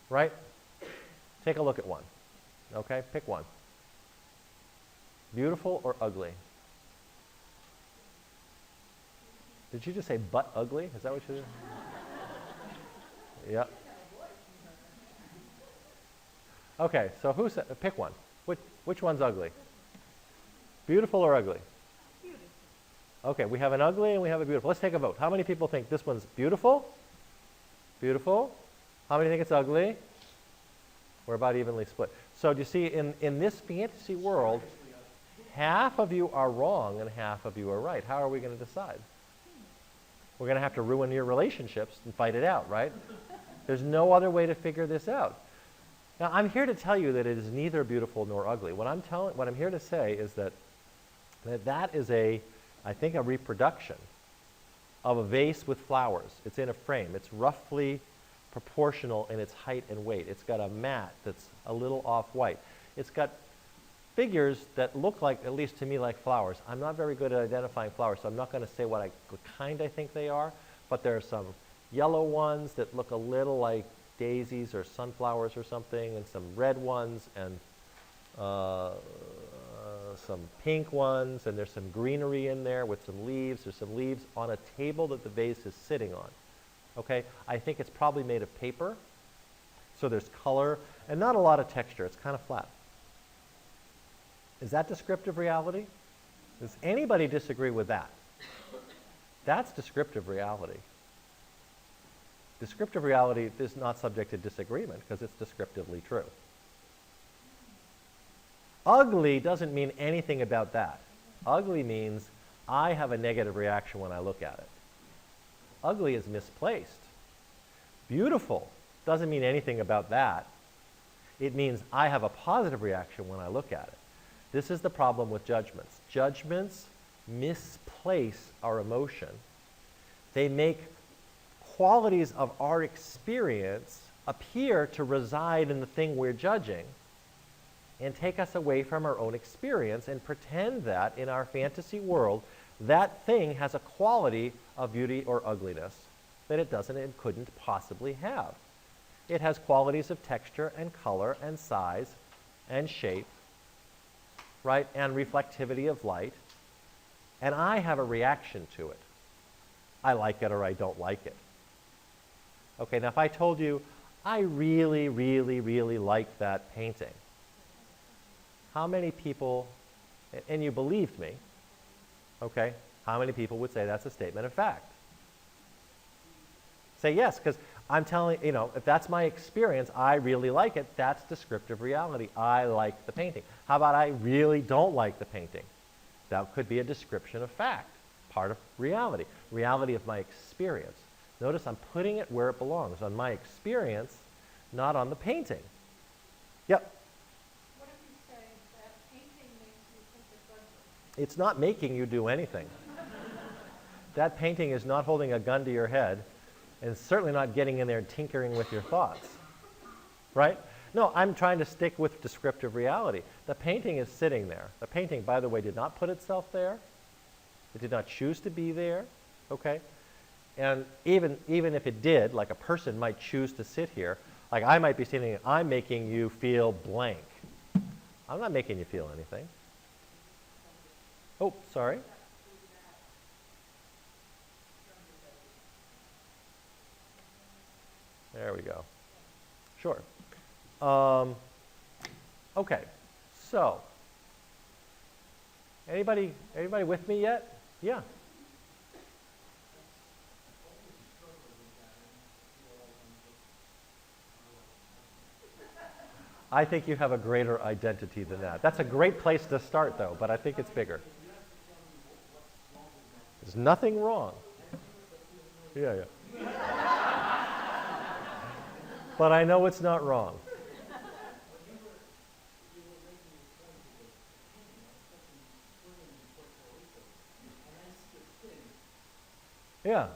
Right? Take a look at one. Okay, pick one. Beautiful or ugly? Did you just say butt ugly? Is that what you did? Yeah. Okay, so pick one. Which one's ugly? Beautiful or ugly? Beautiful. Okay, we have an ugly and we have a beautiful. Let's take a vote. How many people think this one's beautiful? Beautiful. How many think it's ugly? We're about evenly split. So do you see, in this fantasy world, half of you are wrong and half of you are right. How are we going to decide? We're going to have to ruin your relationships and fight it out, right? There's no other way to figure this out. Now, I'm here to tell you that it is neither beautiful nor ugly. What I'm here to say is that is I think, a reproduction of a vase with flowers. It's in a frame. It's roughly proportional in its height and weight. It's got a mat that's a little off-white. It's got figures that look like, at least to me, like flowers. I'm not very good at identifying flowers, so I'm not going to say what kind I think they are, but there are some yellow ones that look a little like daisies or sunflowers or something, and some red ones, and some pink ones, and there's some greenery in there with some leaves. There's some leaves on a table that the vase is sitting on. Okay, I think it's probably made of paper, so there's color and not a lot of texture. It's kind of flat. Is that descriptive reality? Does anybody disagree with that? That's descriptive reality. Descriptive reality is not subject to disagreement because it's descriptively true. Ugly doesn't mean anything about that. Ugly means I have a negative reaction when I look at it. Ugly is misplaced. Beautiful doesn't mean anything about that. It means I have a positive reaction when I look at it. This is the problem with judgments. Judgments misplace our emotion. They make qualities of our experience appear to reside in the thing we're judging and take us away from our own experience and pretend that in our fantasy world that thing has a quality of beauty or ugliness that it doesn't and couldn't possibly have. It has qualities of texture and color and size and shape, right, and reflectivity of light, and I have a reaction to it. I like it or I don't like it. Okay, now if I told you, I really, really, really like that painting, how many people, and you believed me, okay, how many people would say that's a statement of fact? Say yes, because I'm telling, if that's my experience, I really like it, that's descriptive reality. I like the painting. How about I really don't like the painting? That could be a description of fact, part of reality of my experience. Notice I'm putting it where it belongs, on my experience, not on the painting. Yep. What if you say that painting makes you think it's ugly? It's not making you do anything. That painting is not holding a gun to your head, and it's certainly not getting in there and tinkering with your thoughts. Right? No, I'm trying to stick with descriptive reality. The painting is sitting there. The painting, by the way, did not put itself there. It did not choose to be there. Okay? And even if it did, like a person might choose to sit here, Like I might be saying, I'm making you feel blank. I'm not making you feel anything. Oh, sorry. There we go. Sure. Okay, so anybody with me yet? Yeah. I think you have a greater identity than that. That's a great place to start, though, but I think it's bigger. There's nothing wrong. Yeah, yeah. But I know it's not wrong. Yeah.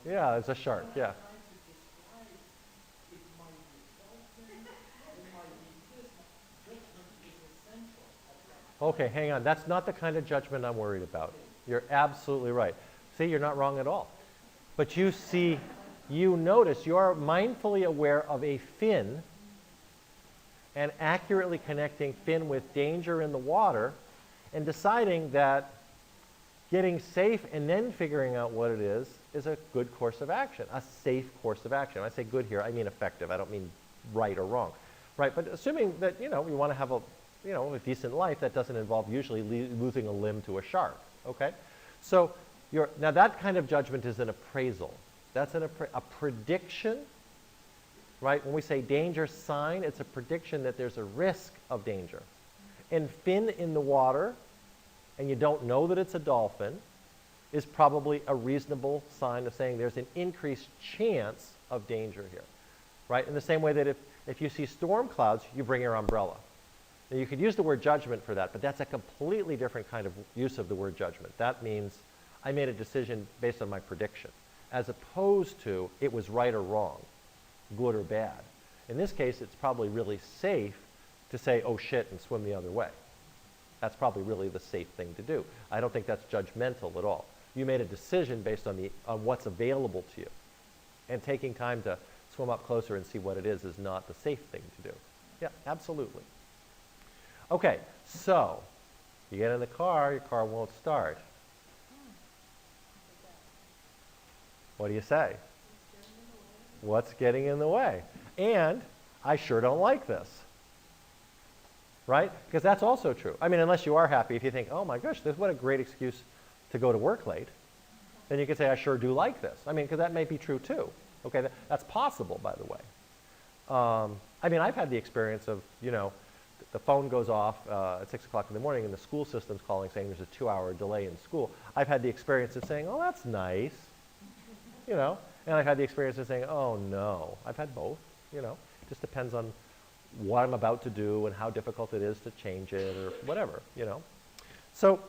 Yeah, it's a shark, yeah. Okay, hang on. That's not the kind of judgment I'm worried about. You're absolutely right. See, you're not wrong at all. But you see, you notice, you are mindfully aware of a fin and accurately connecting fin with danger in the water and deciding that getting safe and then figuring out what it is a good course of action, a safe course of action. When I say good here, I mean effective. I don't mean right or wrong. Right, but assuming that, you want to have a decent life, that doesn't involve usually losing a limb to a shark, okay? So now that kind of judgment is an appraisal. That's a prediction, right? When we say danger sign, it's a prediction that there's a risk of danger. And fin in the water, and you don't know that it's a dolphin, is probably a reasonable sign of saying there's an increased chance of danger here, right? In the same way that if you see storm clouds, you bring your umbrella. Now, you could use the word judgment for that, but that's a completely different kind of use of the word judgment. That means I made a decision based on my prediction, as opposed to it was right or wrong, good or bad. In this case, it's probably really safe to say, oh shit, and swim the other way. That's probably really the safe thing to do. I don't think that's judgmental at all. You made a decision based on what's available to you. And taking time to swim up closer and see what it is not the safe thing to do. Yeah, absolutely. Okay, so you get in the car, your car won't start. What do you say? What's getting in the way? And I sure don't like this. Right? Because that's also true. I mean, unless you are happy, if you think, oh my gosh, what a great excuse to go to work late, then you could say, I sure do like this. I mean, because that may be true too. Okay, that's possible, by the way. I mean, I've had the experience of, the phone goes off at 6 o'clock in the morning and the school system's calling saying there's a 2-hour delay in school. I've had the experience of saying, oh, that's nice, and I've had the experience of saying, oh no. I've had both, It just depends on what I'm about to do and how difficult it is to change it or whatever, So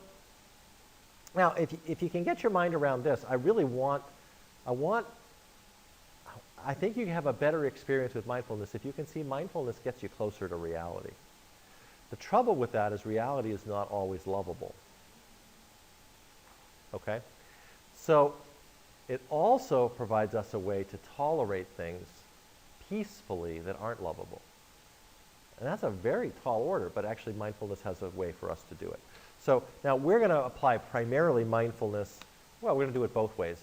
now, if you can get your mind around this, I think you have a better experience with mindfulness if you can see mindfulness gets you closer to reality. The trouble with that is reality is not always lovable. Okay? So it also provides us a way to tolerate things peacefully that aren't lovable. And that's a very tall order, but actually mindfulness has a way for us to do it. So now we're going to apply primarily mindfulness, we're going to do it both ways,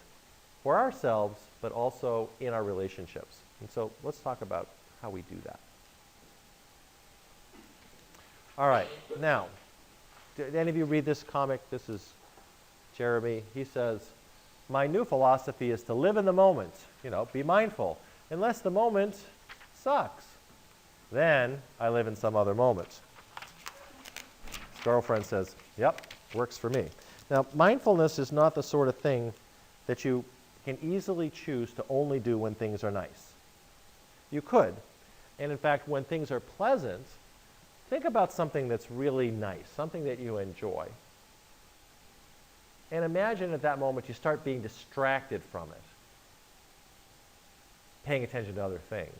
for ourselves, but also in our relationships. And so let's talk about how we do that. All right, now, did any of you read this comic? This is Jeremy. He says, my new philosophy is to live in the moment, be mindful. Unless the moment sucks, then I live in some other moment. His girlfriend says, yep, works for me. Now, mindfulness is not the sort of thing that you can easily choose to only do when things are nice. You could. And in fact, when things are pleasant, think about something that's really nice, something that you enjoy. And imagine at that moment you start being distracted from it, paying attention to other things.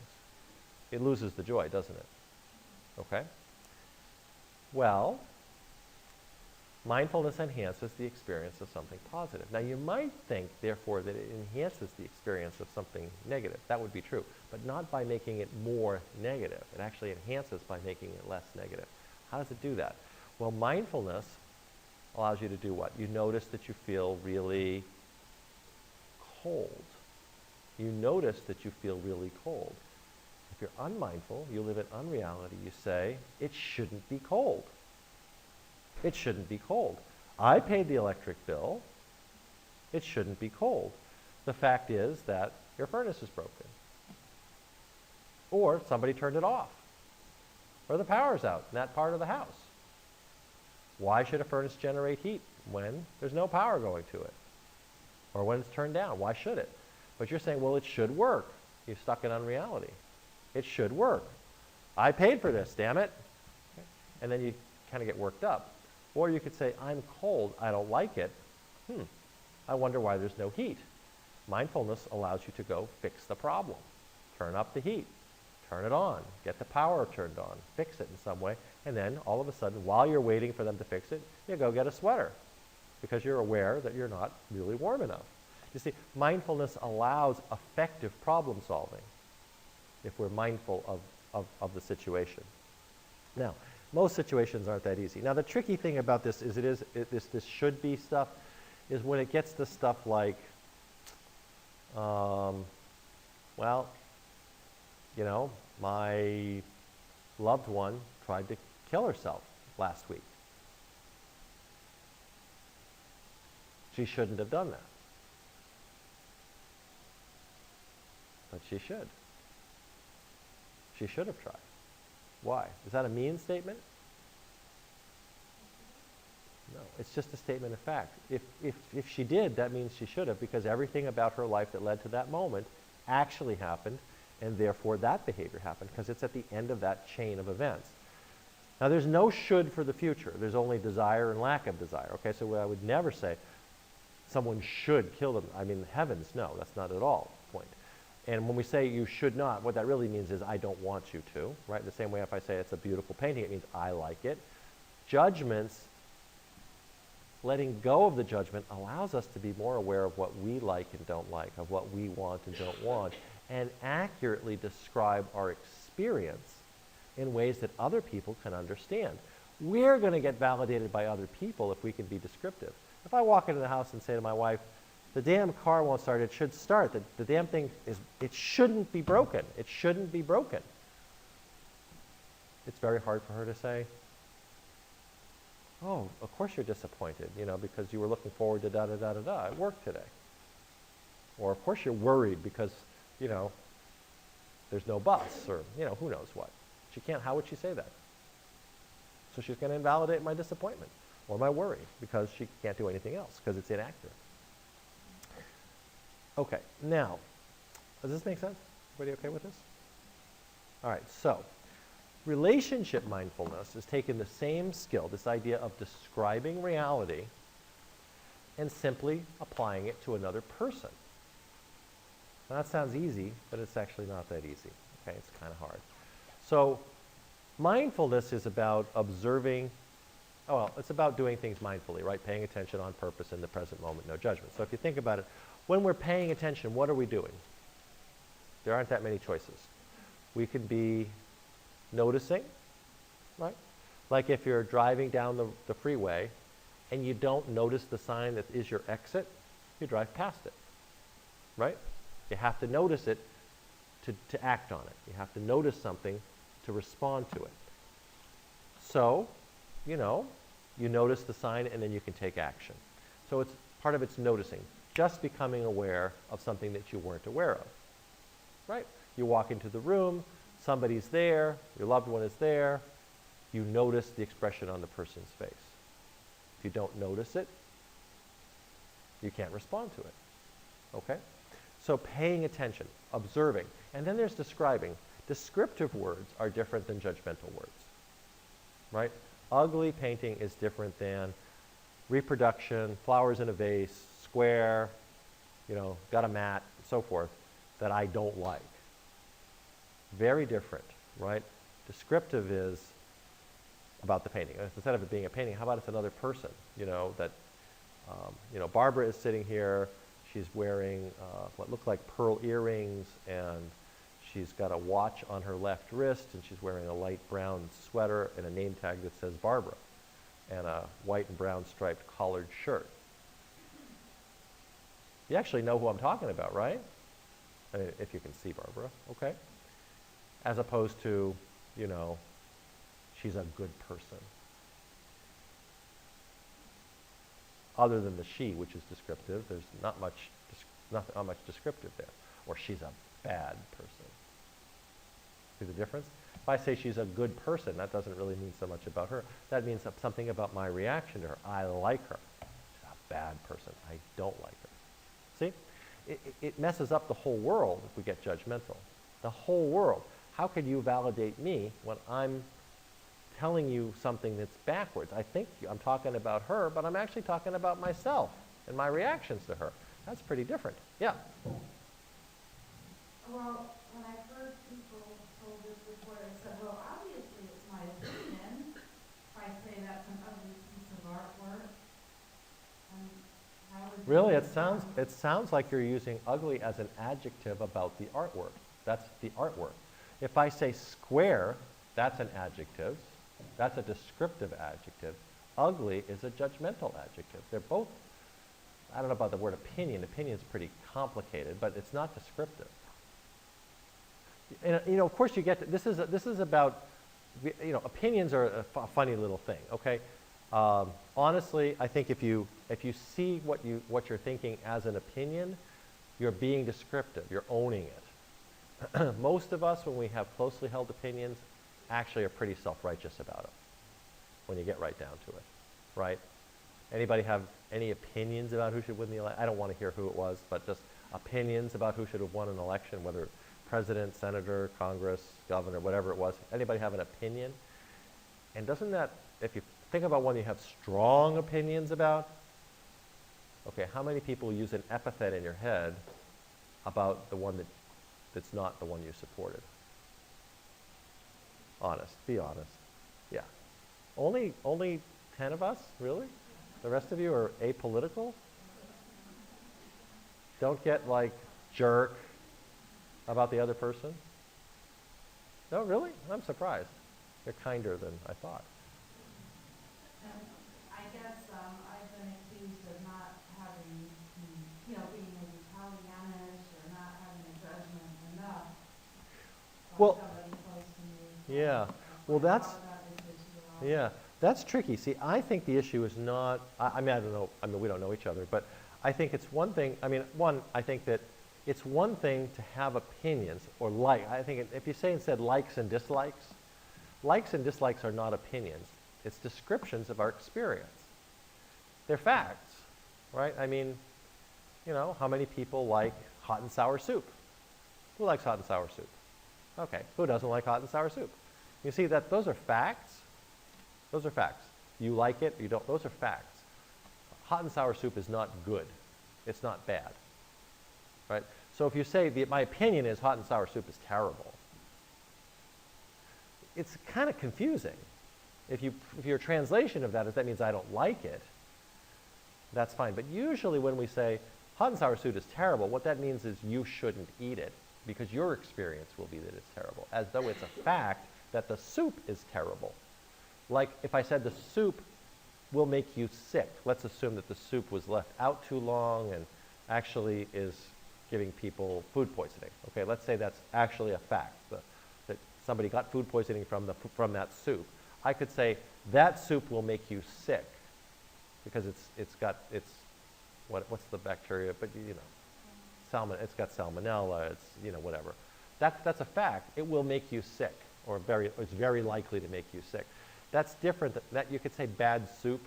It loses the joy, doesn't it? Okay? Well, Mindfulness enhances the experience of something positive. Now, you might think, therefore, that it enhances the experience of something negative. That would be true, but not by making it more negative. It actually enhances by making it less negative. How does it do that? Well, mindfulness allows you to do what? You notice that you feel really cold. You notice that you feel really cold. If you're unmindful, you live in unreality, you say, it shouldn't be cold. It shouldn't be cold. I paid the electric bill. It shouldn't be cold. The fact is that your furnace is broken. Or somebody turned it off. Or the power's out in that part of the house. Why should a furnace generate heat when there's no power going to it? Or when it's turned down? Why should it? But you're saying, well, it should work. You're stuck in unreality. It should work. I paid for this, damn it. Okay. And then you kind of get worked up. Or you could say, I'm cold, I don't like it. I wonder why there's no heat. Mindfulness allows you to go fix the problem. Turn up the heat, turn it on, get the power turned on, fix it in some way, and then all of a sudden, while you're waiting for them to fix it, you go get a sweater because you're aware that you're not really warm enough. You see, mindfulness allows effective problem solving if we're mindful of the situation. Now, most situations aren't that easy. Now, the tricky thing about this is this should be stuff is when it gets to stuff like, well, you know, my loved one tried to kill herself last week. She shouldn't have done that. But she should. She should have tried. Why? Is that a mean statement? No, it's just a statement of fact. If she did, that means she should have, because everything about her life that led to that moment actually happened, and therefore that behavior happened, because it's at the end of that chain of events. Now, there's no should for the future. There's only desire and lack of desire. Okay, so I would never say someone should kill them. I mean, heavens, no, that's not at all the point. And when we say you should not, what that really means is I don't want you to, right? The same way if I say it's a beautiful painting, it means I like it. Judgments, letting go of the judgment allows us to be more aware of what we like and don't like, of what we want and don't want, and accurately describe our experience in ways that other people can understand. We're going to get validated by other people if we can be descriptive. If I walk into the house and say to my wife, the damn car won't start, it should start. The damn thing it shouldn't be broken. It shouldn't be broken. It's very hard for her to say, oh, of course you're disappointed, you know, because you were looking forward to da-da-da-da-da at work today. Or of course you're worried because, you know, there's no bus, or, you know, who knows what. She can't, how would she say that? So she's going to invalidate my disappointment or my worry because she can't do anything else because it's inaccurate. Okay, now, does this make sense? Everybody okay with this? All right, so relationship mindfulness is taking the same skill, this idea of describing reality, and simply applying it to another person. Now, that sounds easy, but it's actually not that easy. Okay, it's kind of hard. So mindfulness is about observing, oh, well, it's about doing things mindfully, right? Paying attention on purpose in the present moment, no judgment. So if you think about it, when we're paying attention, what are we doing? There aren't that many choices. We could be noticing, right? Like if you're driving down the freeway and you don't notice the sign that is your exit, you drive past it, right? You have to notice it to act on it. You have to notice something to respond to it. So, you know, you notice the sign and then you can take action. So it's part of it's noticing, just becoming aware of something that you weren't aware of, right? You walk into the room, somebody's there, your loved one is there, you notice the expression on the person's face. If you don't notice it, you can't respond to it, okay? So paying attention, observing, and then there's describing. Descriptive words are different than judgmental words, right? Ugly painting is different than reproduction, flowers in a vase, square, you know, got a mat, so forth, that I don't like. Very different, right? Descriptive is, about the painting. Instead of it being a painting, how about it's another person, that, Barbara is sitting here, she's wearing what look like pearl earrings, and she's got a watch on her left wrist, and she's wearing a light brown sweater and a name tag that says Barbara, and a white and brown striped collared shirt. You actually know who I'm talking about, right? I mean, if you can see Barbara, okay? As opposed to, she's a good person. Other than the she, which is descriptive, there's not much descriptive there. Or she's a bad person. See the difference? If I say she's a good person, that doesn't really mean so much about her. That means something about my reaction to her. I like her. She's a bad person. I don't like her. See? It messes up the whole world if we get judgmental. The whole world. How could you validate me when I'm telling you something that's backwards? I think I'm talking about her, but I'm actually talking about myself and my reactions to her. That's pretty different. Yeah? Well, when I've heard people told this before, they said, well, obviously it's my opinion if I say that's an ugly piece of artwork. How would you Really, respond? it sounds like you're using ugly as an adjective about the artwork. That's the artwork. If I say square, that's an adjective. That's a descriptive adjective. Ugly is a judgmental adjective. They're both, I don't know about the word opinion. Opinion is pretty complicated, but it's not descriptive. And, of course you get to, this is about, opinions are a funny little thing, okay? Honestly, I think if you see what you're thinking as an opinion, you're being descriptive, you're owning it. Most of us, when we have closely held opinions, actually are pretty self-righteous about it, when you get right down to it, right? Anybody have any opinions about who should win the election? I don't want to hear who it was, but just opinions about who should have won an election, whether president, senator, Congress, governor, whatever it was. Anybody have an opinion? And doesn't that, if you think about one you have strong opinions about, okay, how many people use an epithet in your head about the one that's not the one you supported? Honest, be honest. Yeah. Only 10 of us, really? The rest of you are apolitical? Don't get like jerk about the other person? No, really? I'm surprised. You're kinder than I thought. And I guess I've been accused of not having, being maybe Pollyannish or not having a judgment enough on Well, somebody close to me. yeah. Well, that's tricky. See, I think the issue is not, I don't know, we don't know each other, but I think it's one thing, I think that it's one thing to have opinions or I think if you say instead likes and dislikes are not opinions. It's descriptions of our experience. They're facts, right? How many people like hot and sour soup? Who likes hot and sour soup? Okay, who doesn't like hot and sour soup? You see that those are facts. Those are facts. You like it, you don't. Those are facts. Hot and sour soup is not good. It's not bad, right? So if you say, my opinion is hot and sour soup is terrible, it's kind of confusing. If your translation of that is that means I don't like it, that's fine. But usually when we say hot and sour soup is terrible, what that means is you shouldn't eat it because your experience will be that it's terrible, as though it's a fact that the soup is terrible. Like if I said the soup will make you sick, let's assume that the soup was left out too long and actually is giving people food poisoning. Okay, let's say that's actually a fact, that somebody got food poisoning from that soup. I could say that soup will make you sick because what's the bacteria? But it's got salmonella. It's whatever. That's a fact. It will make you sick, or it's very likely to make you sick. That's different. That you could say bad soup.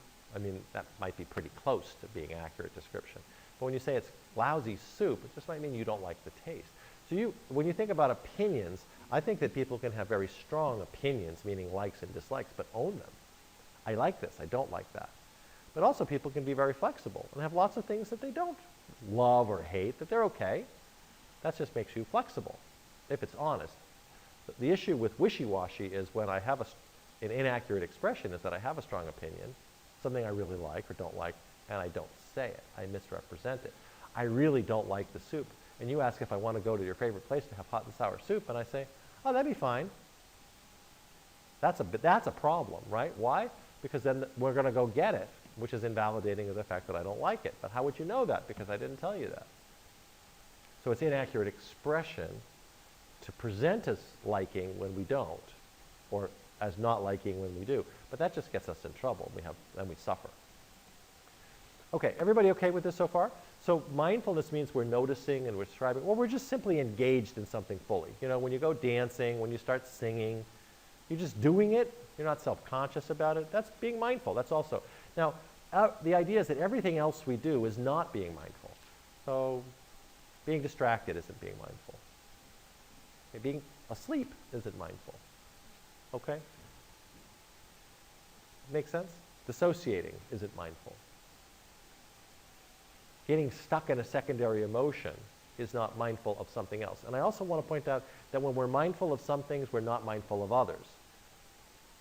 That might be pretty close to being an accurate description. But when you say it's lousy soup, it just might mean you don't like the taste. So when you think about opinions, I think that people can have very strong opinions, meaning likes and dislikes, but own them. I like this, I don't like that. But also people can be very flexible and have lots of things that they don't love or hate, that they're okay. That just makes you flexible, if it's honest. But the issue with wishy-washy is when I have an inaccurate expression is that I have a strong opinion, something I really like or don't like, and I don't say it. I misrepresent it. I really don't like the soup. And you ask if I want to go to your favorite place to have hot and sour soup, and I say, oh, that'd be fine. That's a problem, right? Why? Because then we're going to go get it, which is invalidating of the fact that I don't like it. But how would you know that? Because I didn't tell you that. So it's inaccurate expression to present as liking when we don't, or as not liking when we do. But that just gets us in trouble. And we suffer. Okay, everybody okay with this so far? So mindfulness means we're noticing and we're striving, or we're just simply engaged in something fully. You know, when you go dancing, when you start singing, you're just doing it. You're not self-conscious about it. That's being mindful. That's also. Now, the idea is that everything else we do is not being mindful. So being distracted isn't being mindful. Okay, being asleep isn't mindful. Okay? Make sense? Dissociating isn't mindful. Getting stuck in a secondary emotion is not mindful of something else. And I also want to point out that when we're mindful of some things, we're not mindful of others.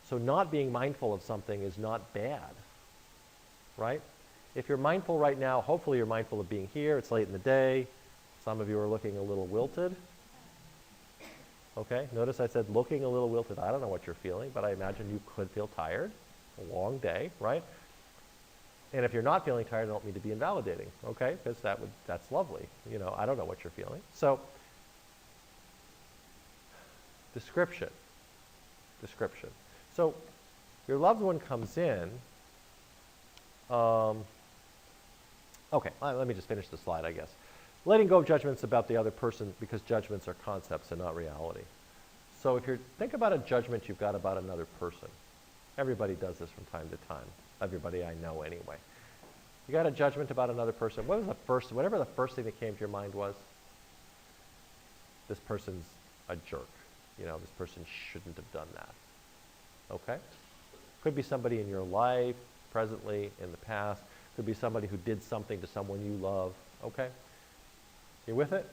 So not being mindful of something is not bad, right? If you're mindful right now, hopefully you're mindful of being here. It's late in the day. Some of you are looking a little wilted. Okay, notice I said looking a little wilted. I don't know what you're feeling, but I imagine you could feel tired. A long day, right? And if you're not feeling tired, I don't mean to be invalidating, okay? Because that's lovely. You know, I don't know what you're feeling. So, description. So, your loved one comes in. Okay, let me just finish the slide, I guess. Letting go of judgments about the other person because judgments are concepts and not reality. So if you think about a judgment you've got about another person, everybody does this from time to time. Everybody I know anyway. You got a judgment about another person. Whatever the first thing that came to your mind was, this person's a jerk. You know, this person shouldn't have done that. Okay? Could be somebody in your life, presently, in the past. Could be somebody who did something to someone you love. Okay? You with it?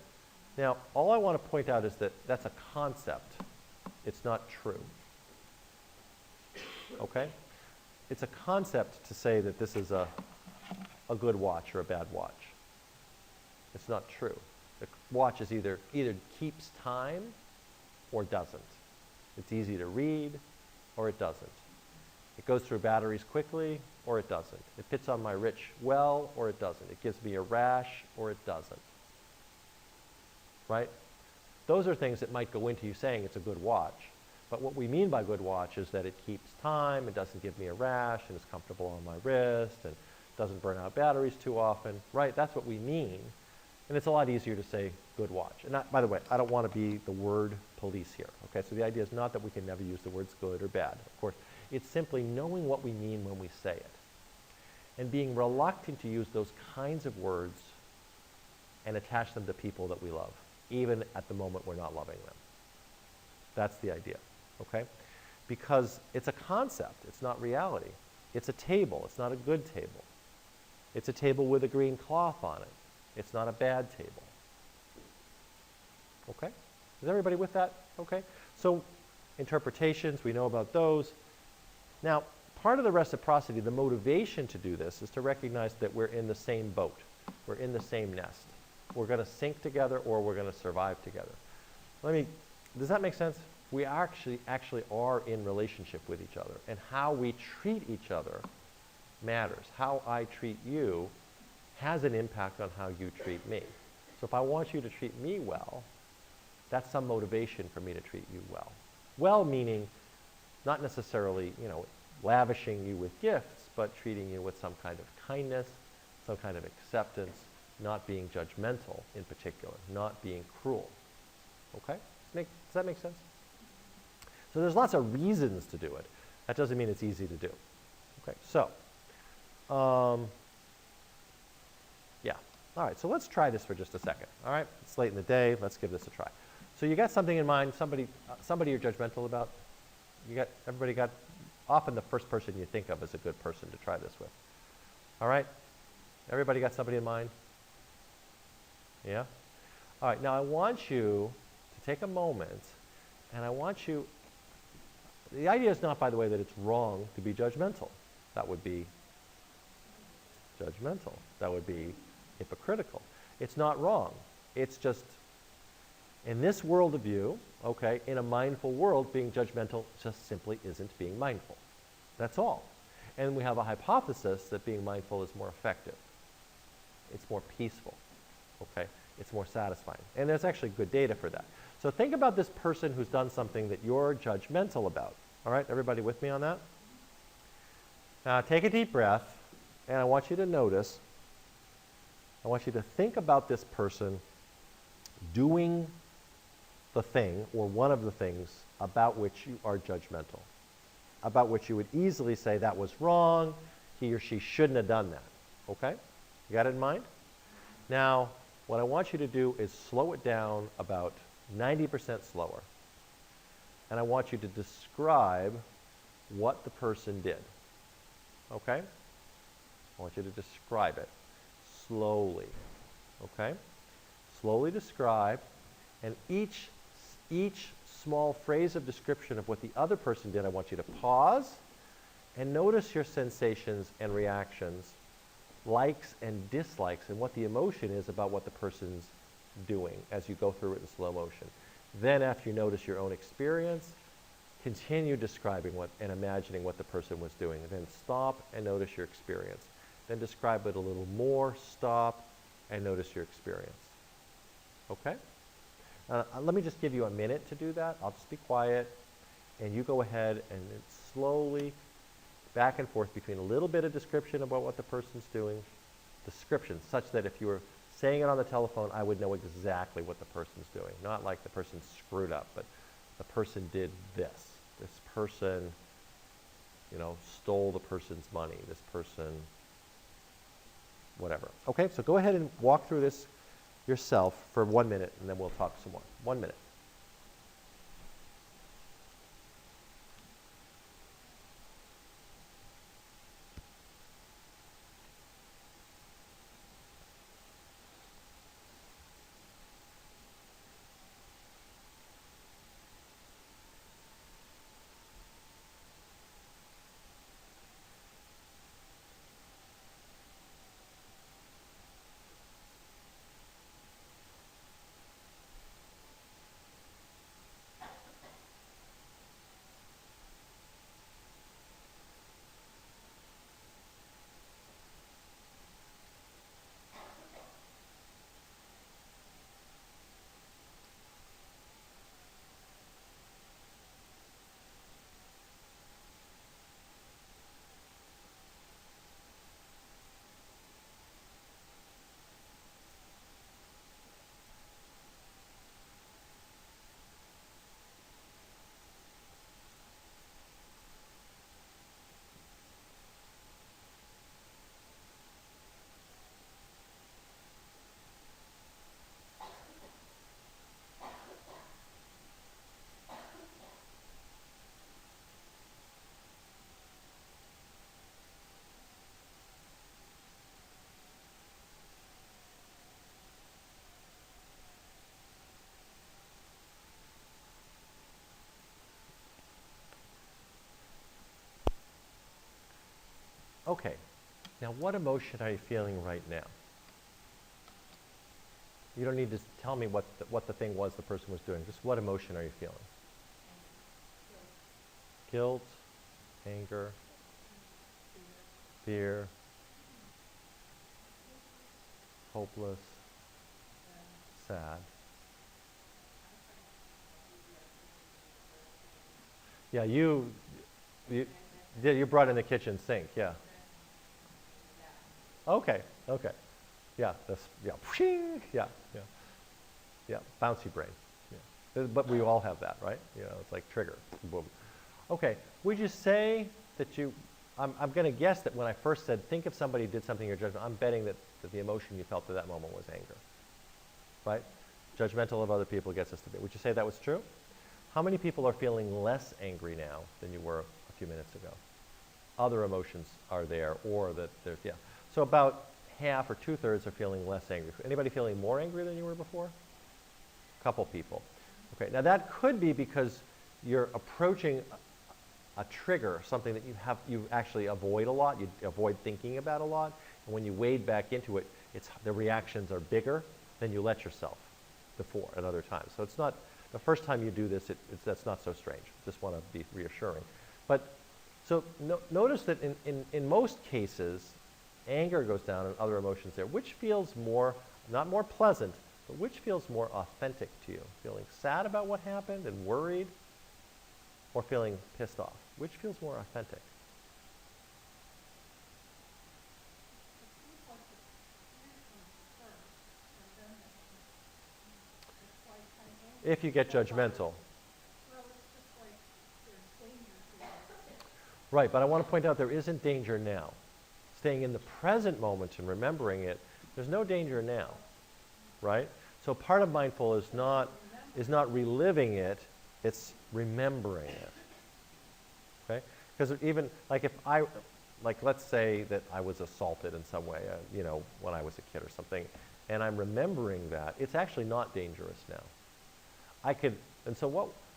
Now, all I want to point out is that that's a concept. It's not true. Okay? It's a concept to say that this is a good watch or a bad watch. It's not true. The watch is either keeps time or doesn't. It's easy to read or it doesn't. It goes through batteries quickly or it doesn't. It fits on my wrist well or it doesn't. It gives me a rash or it doesn't. Right? Those are things that might go into you saying it's a good watch. But what we mean by good watch is that it keeps time, it doesn't give me a rash, and it's comfortable on my wrist, and doesn't burn out batteries too often, right? That's what we mean. And it's a lot easier to say good watch. And by the way, I don't want to be the word police here, okay? So the idea is not that we can never use the words good or bad. Of course, it's simply knowing what we mean when we say it. And being reluctant to use those kinds of words and attach them to people that we love, even at the moment we're not loving them. That's the idea, okay? Because it's a concept, it's not reality. It's a table, it's not a good table. It's a table with a green cloth on it. It's not a bad table. Okay? Is everybody with that? Okay? So, interpretations, we know about those. Now, part of the reciprocity, the motivation to do this is to recognize that we're in the same boat. We're in the same nest. We're going to sink together or we're going to survive together. Does that make sense? We actually are in relationship with each other. And how we treat each other matters. How I treat you has an impact on how you treat me. So if I want you to treat me well, that's some motivation for me to treat you well. Well meaning not necessarily, lavishing you with gifts, but treating you with some kind of kindness, some kind of acceptance, not being judgmental in particular, not being cruel. Okay? Does that make sense? So there's lots of reasons to do it. That doesn't mean it's easy to do. Okay, so, yeah. All right, so let's try this for just a second. All right, it's late in the day. Let's give this a try. So you got something in mind, somebody you're judgmental about? Everybody got, often the first person you think of is a good person to try this with. All right? Everybody got somebody in mind? Yeah? All right, now I want you to take a moment and I want you, The idea is not, by the way, that it's wrong to be judgmental. That would be judgmental. That would be hypocritical. It's not wrong. It's just, in this world of view, okay, in a mindful world, being judgmental just simply isn't being mindful. That's all. And we have a hypothesis that being mindful is more effective. It's more peaceful, okay? It's more satisfying. And there's actually good data for that. So think about this person who's done something that you're judgmental about. All right, everybody with me on that? Now take a deep breath, and I want you to notice, I want you to think about this person doing the thing, or one of the things, about which you are judgmental, about which you would easily say that was wrong, he or she shouldn't have done that, okay? You got it in mind? Now, what I want you to do is slow it down about 90% slower. And I want you to describe what the person did, okay? I want you to describe it slowly, okay? Slowly describe, and each small phrase of description of what the other person did, I want you to pause and notice your sensations and reactions, likes and dislikes, and what the emotion is about what the person's doing as you go through it in slow motion. Then after you notice your own experience, continue describing what and imagining what the person was doing. And then stop and notice your experience. Then describe it a little more, stop, and notice your experience. Okay? Let me just give you a minute to do that. I'll just be quiet, and you go ahead and then slowly back and forth between a little bit of description about what the person's doing, description, such that if you were saying it on the telephone, I would know exactly what the person's doing. Not like the person screwed up, but the person did this. This person, you know, stole the person's money. This person, whatever. Okay, so go ahead and walk through this yourself for 1 minute, and then we'll talk some more. 1 minute. Okay, now what emotion are you feeling right now? You don't need to tell me what the thing was the person was doing. Just what emotion are you feeling? Guilt, anger, fear, hopeless, sad. Yeah, you brought in the kitchen sink, yeah. Okay, okay. Yeah, yeah, yeah, yeah. Yeah, bouncy brain. Yeah. But we all have that, right? You know, it's like trigger, boom. Okay, would you say that I'm going to guess that when I first said, think if somebody did something you're judgmental, I'm betting that the emotion you felt at that moment was anger, right? Judgmental of other people gets us to be. Would you say that was true? How many people are feeling less angry now than you were a few minutes ago? Other emotions are there, or that there's, yeah. So about half or 2/3 are feeling less angry. Anybody feeling more angry than you were before? A couple people. Okay, now that could be because you're approaching a trigger, something that you actually avoid a lot, you avoid thinking about a lot, and when you wade back into it, the reactions are bigger than you let yourself before at other times. So it's not, the first time you do this, that's not so strange. Just want to be reassuring. But, so notice that in most cases, anger goes down and other emotions there. Which feels more, not more pleasant, but which feels more authentic to you? Feeling sad about what happened and worried, or feeling pissed off? Which feels more authentic? If you get judgmental. Right, but I want to point out there isn't danger now. Staying in the present moment and remembering it, there's no danger now, right? So part of mindful is not reliving it, it's remembering it, okay? Because even, like let's say that I was assaulted in some way, when I was a kid or something, and I'm remembering that, it's actually not dangerous now.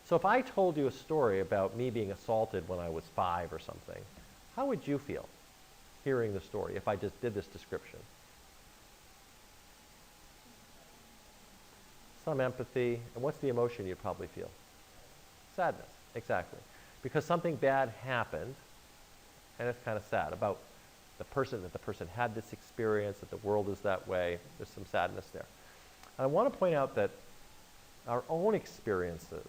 So if I told you a story about me being assaulted when I was 5 or something, how would you feel hearing the story if I just did this description? Some empathy, and what's the emotion you'd probably feel? Sadness, exactly. Because something bad happened, and it's kind of sad about the person had this experience, that the world is that way, there's some sadness there. And I want to point out that our own experiences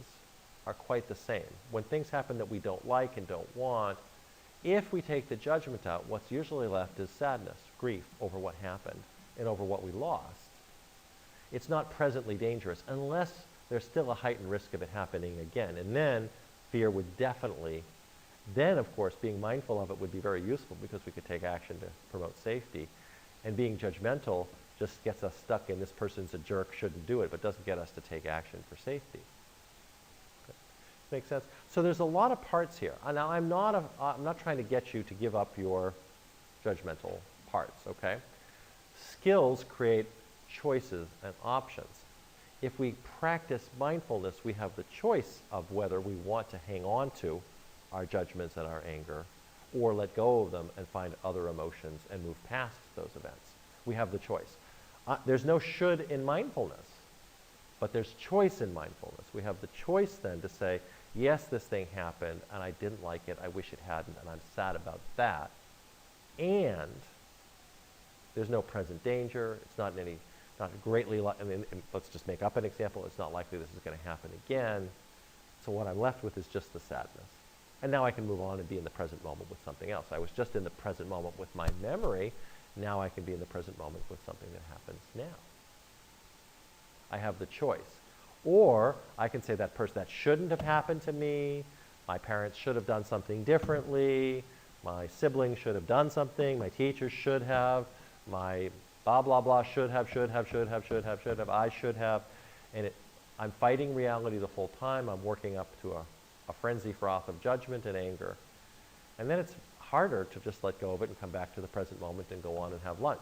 are quite the same. When things happen that we don't like and don't want, if we take the judgment out, what's usually left is sadness, grief over what happened and over what we lost. It's not presently dangerous unless there's still a heightened risk of it happening again. And then fear would definitely, then of course being mindful of it would be very useful because we could take action to promote safety. And being judgmental just gets us stuck in this person's a jerk, shouldn't do it, but doesn't get us to take action for safety. Make sense? So there's a lot of parts here. Now I'm not trying to get you to give up your judgmental parts, okay? Skills create choices and options. If we practice mindfulness, we have the choice of whether we want to hang on to our judgments and our anger or let go of them and find other emotions and move past those events. We have the choice. There's no should in mindfulness, but there's choice in mindfulness. We have the choice then to say, yes, this thing happened and I didn't like it, I wish it hadn't, and I'm sad about that. And there's no present danger, it's not greatly, let's just make up an example, it's not likely this is going to happen again. So what I'm left with is just the sadness. And now I can move on and be in the present moment with something else. I was just in the present moment with my memory, now I can be in the present moment with something that happens now. I have the choice. Or I can say that shouldn't have happened to me, my parents should have done something differently, my siblings should have done something, my teachers should have, my blah, blah, blah, should have, I should have. And I'm fighting reality the whole time. I'm working up to a frenzy froth of judgment and anger. And then it's harder to just let go of it and come back to the present moment and go on and have lunch.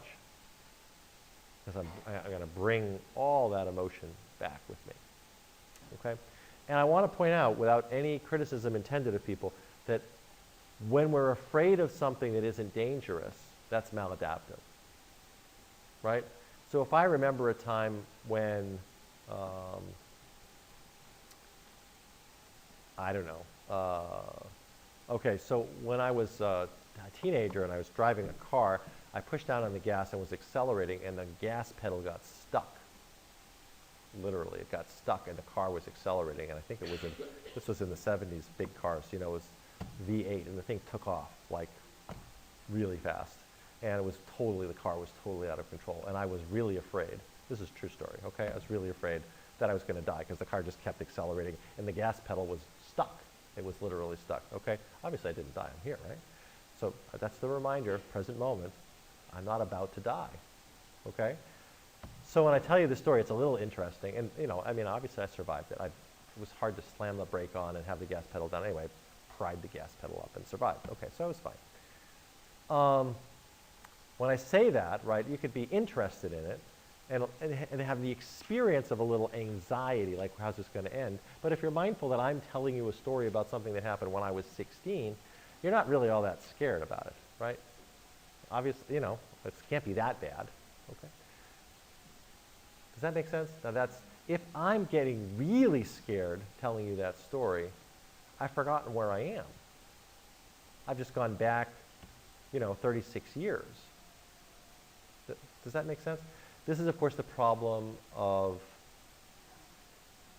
Because I'm going to bring all that emotion back with me. Okay? And I want to point out, without any criticism intended of people, that when we're afraid of something that isn't dangerous, that's maladaptive. Right? So if I remember a time when, I don't know, okay, so when I was a teenager and I was driving a car, I pushed down on the gas and was accelerating and the gas pedal got stuck. Literally, it got stuck and the car was accelerating, and I think this was in the 70s, big cars, it was V8, and the thing took off like really fast. And the car was totally out of control. And I was really afraid. This is a true story, okay? I was really afraid that I was going to die because the car just kept accelerating and the gas pedal was stuck. It was literally stuck, okay? Obviously, I didn't die. I'm here, right? So that's the reminder, present moment. I'm not about to die, okay? So when I tell you the story, it's a little interesting. And, obviously I survived it. It was hard to slam the brake on and have the gas pedal down. Anyway, I pried the gas pedal up and survived. Okay, so I was fine. When I say that, right, you could be interested in it, and have the experience of a little anxiety, like how's this going to end? But if you're mindful that I'm telling you a story about something that happened when I was 16, you're not really all that scared about it, right? Obviously, it can't be that bad, okay? Does that make sense? Now if I'm getting really scared telling you that story, I've forgotten where I am. I've just gone back, 36 years. Does that make sense? This is, of course, the problem of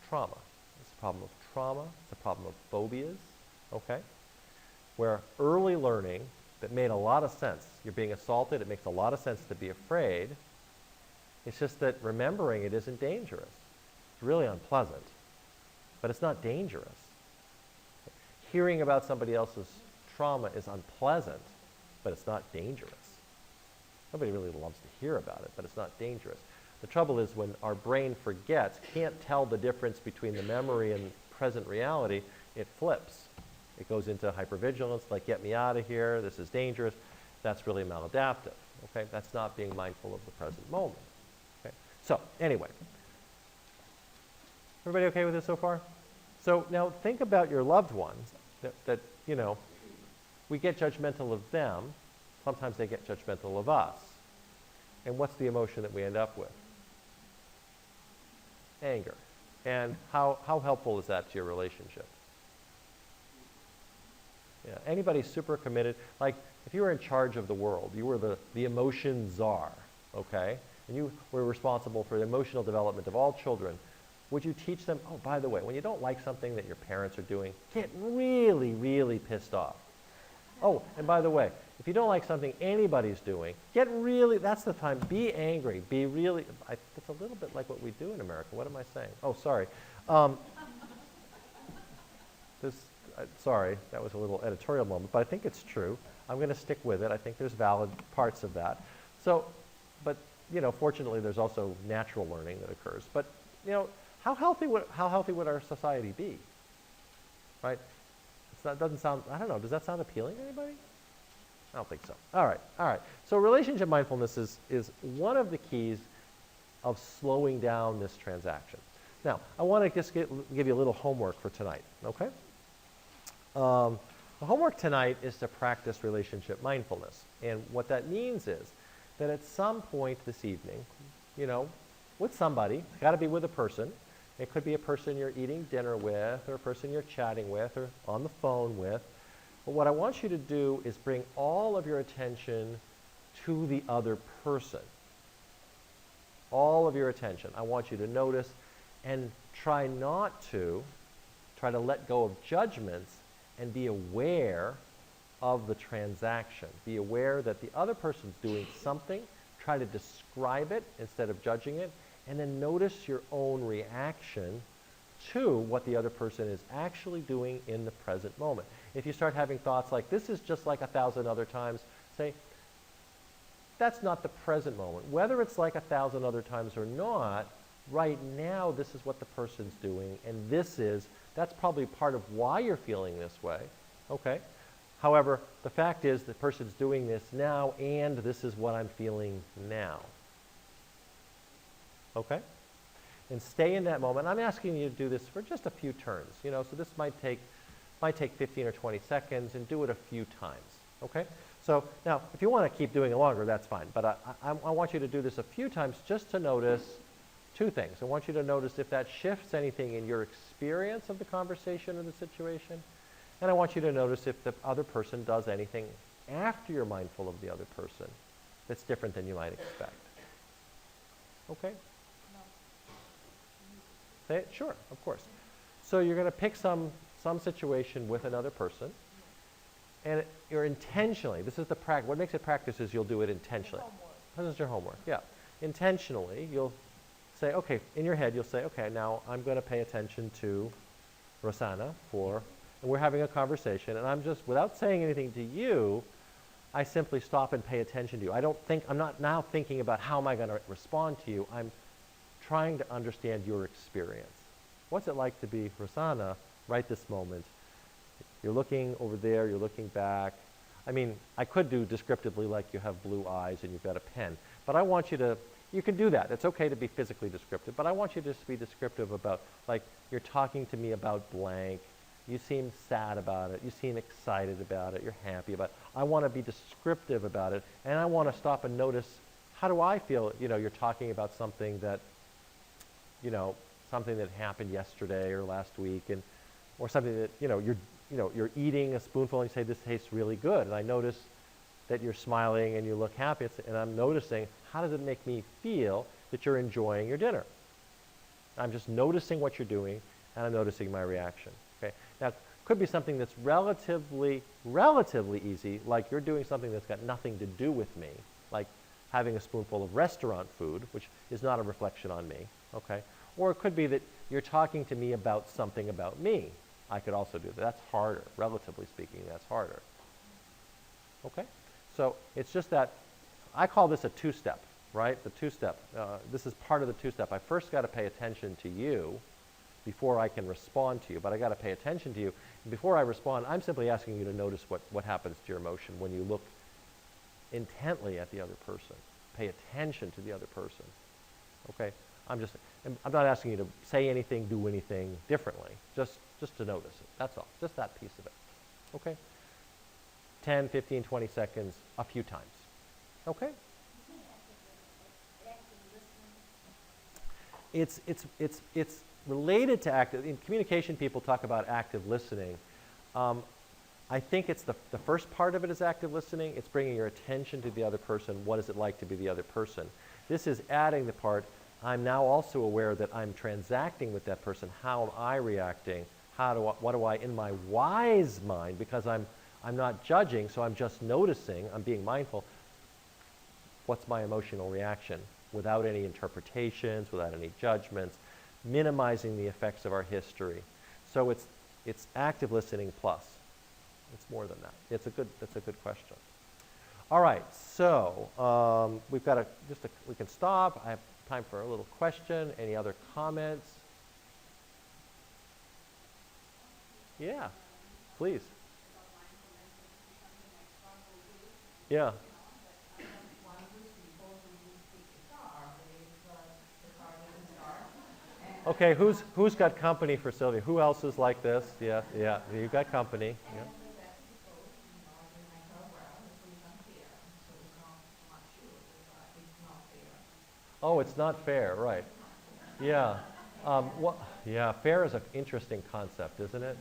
trauma. It's a problem of trauma. It's a problem of phobias, okay? Where early learning that made a lot of sense. You're being assaulted. It makes a lot of sense to be afraid. It's just that remembering it isn't dangerous. It's really unpleasant, but it's not dangerous. Hearing about somebody else's trauma is unpleasant, but it's not dangerous. Nobody really loves to hear about it, but it's not dangerous. The trouble is when our brain forgets, can't tell the difference between the memory and present reality, it flips. It goes into hypervigilance, like get me out of here, this is dangerous. That's really maladaptive, okay? That's not being mindful of the present moment, okay? So, anyway. Everybody okay with this so far? So now think about your loved ones that we get judgmental of them. Sometimes they get judgmental of us. And what's the emotion that we end up with? Anger. And how helpful is that to your relationship? Yeah. Anybody super committed? Like, if you were in charge of the world, you were the emotion czar, okay? And you were responsible for the emotional development of all children. Would you teach them, oh, by the way, when you don't like something that your parents are doing, get really, really pissed off. Oh, and by the way, if you don't like something anybody's doing, that's the time, be angry, be really, it's a little bit like what we do in America. What am I saying? Oh, sorry. Sorry, that was a little editorial moment, but I think it's true. I'm going to stick with it. I think there's valid parts of that. So, but, fortunately, there's also natural learning that occurs. But, how healthy would our society be? Right? Doesn't sound, I don't know, does that sound appealing to anybody? I don't think so. All right. So relationship mindfulness is one of the keys of slowing down this transaction. Now, I want to just give you a little homework for tonight, okay? The homework tonight is to practice relationship mindfulness. And what that means is that at some point this evening, with somebody, it's got to be with a person. It could be a person you're eating dinner with, or a person you're chatting with, or on the phone with. But what I want you to do is bring all of your attention to the other person. All of your attention. I want you to notice and try to let go of judgments and be aware of the transaction. Be aware that the other person's doing something. Try to describe it instead of judging it. And then notice your own reaction to what the other person is actually doing in the present moment. If you start having thoughts like, this is just like 1,000 other times, say, that's not the present moment. Whether it's like 1,000 other times or not, right now this is what the person's doing, and that's probably part of why you're feeling this way, okay? However, the fact is the person's doing this now, and this is what I'm feeling now. Okay? And stay in that moment. I'm asking you to do this for just a few turns, so this might take 15 or 20 seconds, and do it a few times, okay? So now, if you want to keep doing it longer, that's fine, but I want you to do this a few times just to notice two things. I want you to notice if that shifts anything in your experience of the conversation or the situation, and I want you to notice if the other person does anything after you're mindful of the other person that's different than you might expect. Okay? Say it? Sure, of course. So you're going to pick some situation with another person, and you're intentionally, this is the practice, what makes it practice is you'll do it intentionally. This is your homework, yeah. Intentionally, you'll say, okay, in your head, you'll say, okay, now I'm going to pay attention to Rosanna and we're having a conversation, and I'm just, without saying anything to you, I simply stop and pay attention to you. I'm not now thinking about how am I going to respond to you. I'm trying to understand your experience. What's it like to be Rosanna right this moment? You're looking over there, you're looking back. I mean, I could do descriptively like you have blue eyes and you've got a pen, but I want you to, You can do that. It's okay to be physically descriptive, but I want you to just be descriptive about, like, you're talking to me about blank. You seem sad about it. You seem excited about it. You're happy about it. I want to be descriptive about it, and I want to stop and notice, how do I feel? You know, you're talking about something that, you know, something that happened yesterday or last week, and or something that, you're eating a spoonful and you say, this tastes really good, and I notice that you're smiling and you look happy, and I'm noticing, how does it make me feel that you're enjoying your dinner? I'm just noticing what you're doing, and I'm noticing my reaction. Okay. Now, it could be something that's relatively easy, like you're doing something that's got nothing to do with me, like having a spoonful of restaurant food, which is not a reflection on me. Okay. Or it could be that you're talking to me about something about me. I could also do that. That's harder, relatively speaking, that's harder. Okay? So it's just that, I call this a two-step, right? The two-step. This is part of the two-step. I first got to pay attention to you before I can respond to you, but I got to pay attention to you. Before I respond, I'm simply asking you to notice what happens to your emotion when you look intently at the other person. Pay attention to the other person. Okay? I'm not asking you to say anything, do anything differently, just to notice it. That's all. Just that piece of it. Okay? 10, 15, 20 seconds, a few times. Okay? It's related to active. In communication, people talk about active listening. I think it's the first part of it is active listening. It's bringing your attention to the other person. What is it like to be the other person? This is adding the part, I'm now also aware that I'm transacting with that person. How am I reacting? What do I, in my wise mind, because I'm not judging, so I'm just noticing, I'm being mindful, what's my emotional reaction without any interpretations, without any judgments, minimizing the effects of our history. So it's active listening plus. It's more than that. That's a good question. All right, so we've got we can stop. I have time for a little question. Any other comments? Yeah, please. Yeah. One of those people who speak guitar, the guitar doesn't start. Okay, who's got company for Sylvia? Who else is like this? Yeah, you've got company. Yeah. And the best because, in my program, it's unfair. So it's not sure, but it's not fair. Oh, it's not fair, right. Yeah. Fair is an interesting concept, isn't it?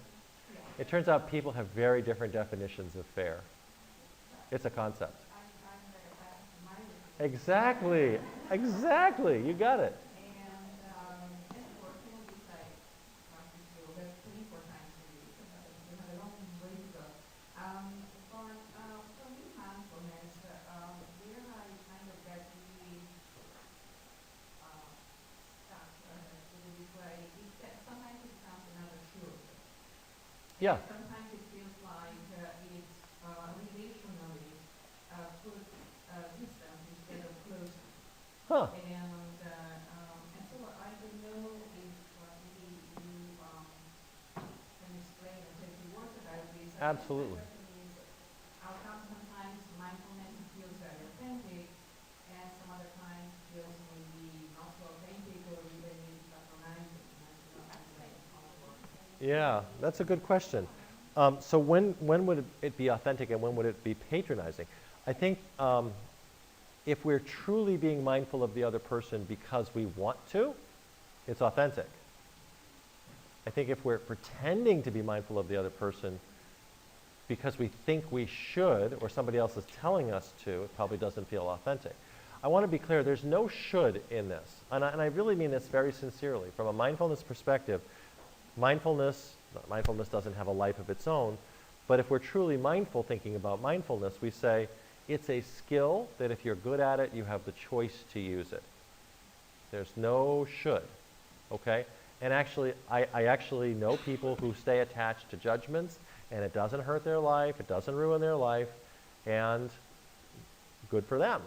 It turns out people have very different definitions of fair. It's a concept. Exactly. You got it. And working with like practice you have 24 times a week. You have a long way to go. But for me, mindfulness, where I kind of get really stuck with this way, sometimes it becomes another truth. Yeah. Sometimes it feels like it's relationally put distance instead of closeness. Huh. And so I don't know if maybe you can explain or take the work about this. Absolutely. How come sometimes mindfulness feels very authentic, and some other times feels maybe not so authentic or even patronizing. Yeah, that's a good question. So when would it be authentic and when would it be patronizing? I think if we're truly being mindful of the other person because we want to, it's authentic. I think if we're pretending to be mindful of the other person because we think we should or somebody else is telling us to, it probably doesn't feel authentic. I want to be clear, there's no should in this. And I really mean this very sincerely. From a mindfulness perspective, mindfulness doesn't have a life of its own, but if we're truly mindful thinking about mindfulness, we say it's a skill that if you're good at it, you have the choice to use it. There's no should, okay? And actually, I actually know people who stay attached to judgments, and it doesn't hurt their life, it doesn't ruin their life, and good for them.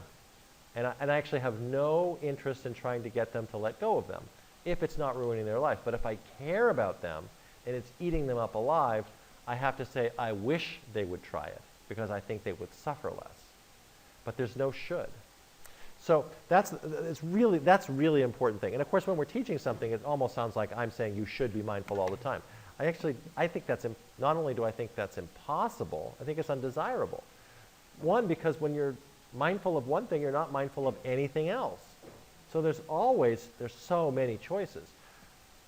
And I actually have no interest in trying to get them to let go of them if it's not ruining their life. But if I care about them and it's eating them up alive, I have to say I wish they would try it because I think they would suffer less. But there's no should. So that's really important thing. And of course, when we're teaching something, it almost sounds like I'm saying you should be mindful all the time. I think that's, not only do I think that's impossible, I think it's undesirable. One, because when you're mindful of one thing, you're not mindful of anything else. So there's so many choices.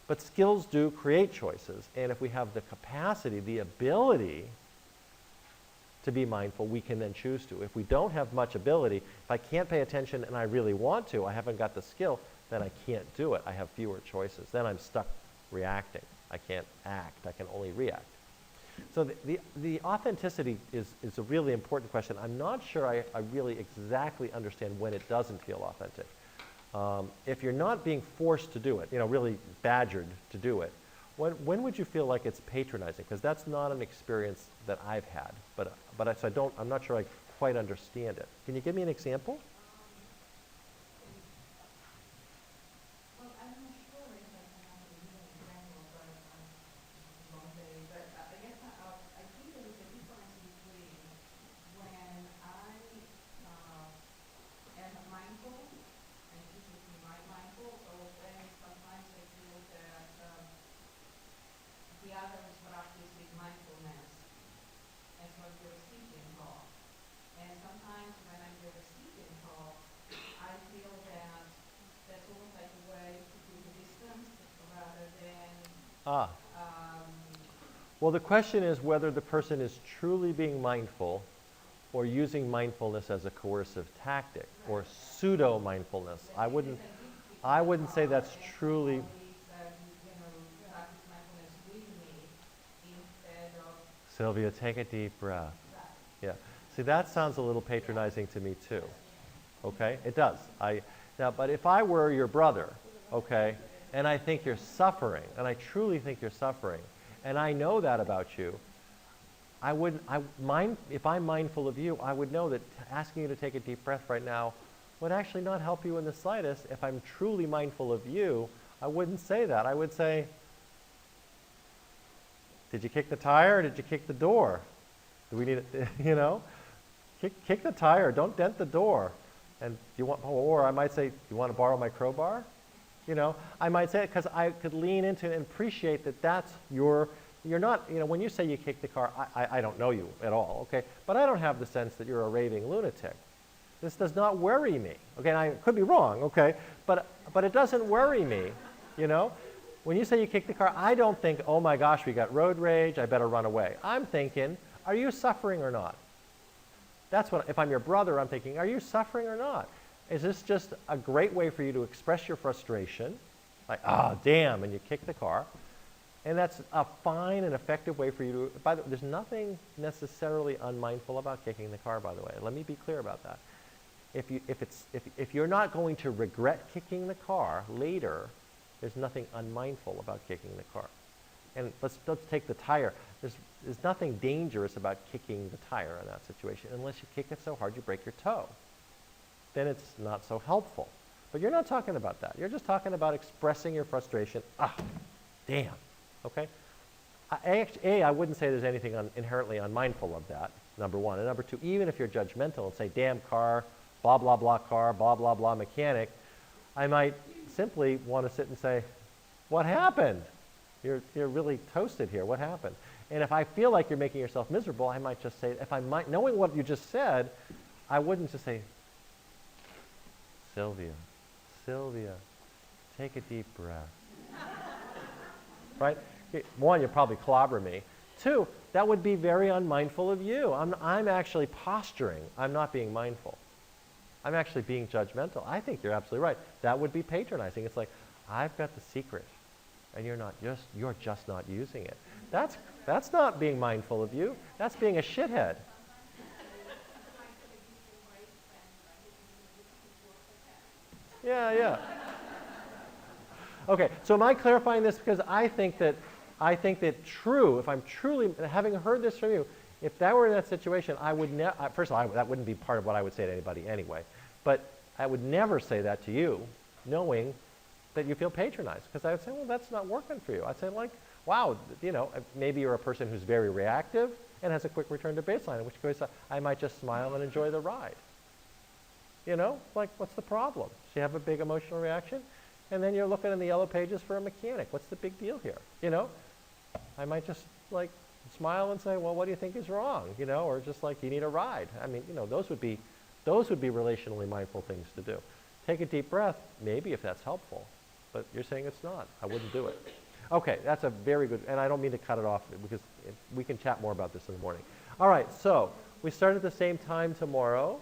But skills do create choices. And if we have the capacity, the ability to be mindful, we can then choose to. If we don't have much ability, if I can't pay attention and I really want to, I haven't got the skill, then I can't do it. I have fewer choices. Then I'm stuck reacting. I can't act. I can only react. So the authenticity is a really important question. I'm not sure I really exactly understand when it doesn't feel authentic. If you're not being forced to do it, really badgered to do it, when would you feel like it's patronizing? Because that's not an experience that I've had, I'm not sure I quite understand it. Can you give me an example? Well, I'm not sure if I can answer you in general, but won't say. But I guess I think there is a difference between when I am mindful and teaching me mindful, or when sometimes I feel that the others practice with mindfulness, and so I'm the receiving call. And sometimes when I'm the receiving call, I feel that that's almost like a way to keep a distance rather than. Well, the question is whether the person is truly being mindful or using mindfulness as a coercive tactic or pseudo-mindfulness. I wouldn't say that's truly. Sylvia, take a deep breath. Yeah. See, that sounds a little patronizing to me too. Okay? It does. But if I were your brother, okay, and I think you're suffering, and I truly think you're suffering, and I know that about you, if I'm mindful of you, I would know that asking you to take a deep breath right now would actually not help you in the slightest. If I'm truly mindful of you, I wouldn't say that. I would say, did you kick the tire or did you kick the door? Do we need it, kick the tire, don't dent the door. And or I might say, you want to borrow my crowbar? I might say it because I could lean into it and appreciate that that's you're not, when you say you kick the car, I don't know you at all, okay? But I don't have the sense that you're a raving lunatic. This does not worry me, okay? And I could be wrong, okay? But it doesn't worry me, When you say you kick the car, I don't think, oh my gosh, we got road rage, I better run away. I'm thinking, are you suffering or not? That's what, if I'm your brother, I'm thinking, are you suffering or not? Is this just a great way for you to express your frustration? Like, damn, and you kick the car. And that's a fine and effective way for you to, by the way, there's nothing necessarily unmindful about kicking the car, by the way. Let me be clear about that. If you're not going to regret kicking the car later, there's nothing unmindful about kicking the car. And let's take the tire. There's nothing dangerous about kicking the tire in that situation, unless you kick it so hard you break your toe. Then it's not so helpful. But you're not talking about that. You're just talking about expressing your frustration. Damn. Okay? I wouldn't say there's anything inherently unmindful of that, number one. And number two, even if you're judgmental and say, damn car, blah, blah, blah car, blah, blah, blah mechanic, I might simply want to sit and say, what happened? You're really toasted here. What happened? And if I feel like you're making yourself miserable, I might just say, knowing what you just said, I wouldn't just say, Sylvia, take a deep breath. Right? One, you'll probably clobber me. Two, that would be very unmindful of you. I'm actually posturing. I'm not being mindful. I'm actually being judgmental. I think you're absolutely right. That would be patronizing. It's like, I've got the secret, and you're just not using it. That's not being mindful of you. That's being a shithead. Yeah. Okay, so am I clarifying this because I think that if I'm truly, having heard this from you, if that were in that situation, I would never, first of all, that wouldn't be part of what I would say to anybody anyway, but I would never say that to you, knowing that you feel patronized, because I would say, well, that's not working for you. I'd say, like, wow, maybe you're a person who's very reactive and has a quick return to baseline, in which case I might just smile and enjoy the ride. You know, like, what's the problem? So you have a big emotional reaction, and then you're looking in the yellow pages for a mechanic. What's the big deal here? You know, I might just like smile and say, well, what do you think is wrong? You know, or just like, you need a ride. I mean, you know, those would be relationally mindful things to do. Take a deep breath, maybe if that's helpful, but you're saying it's not. I wouldn't do it. Okay, that's a very good, and I don't mean to cut it off because we can chat more about this in the morning. All right, so we start at the same time tomorrow.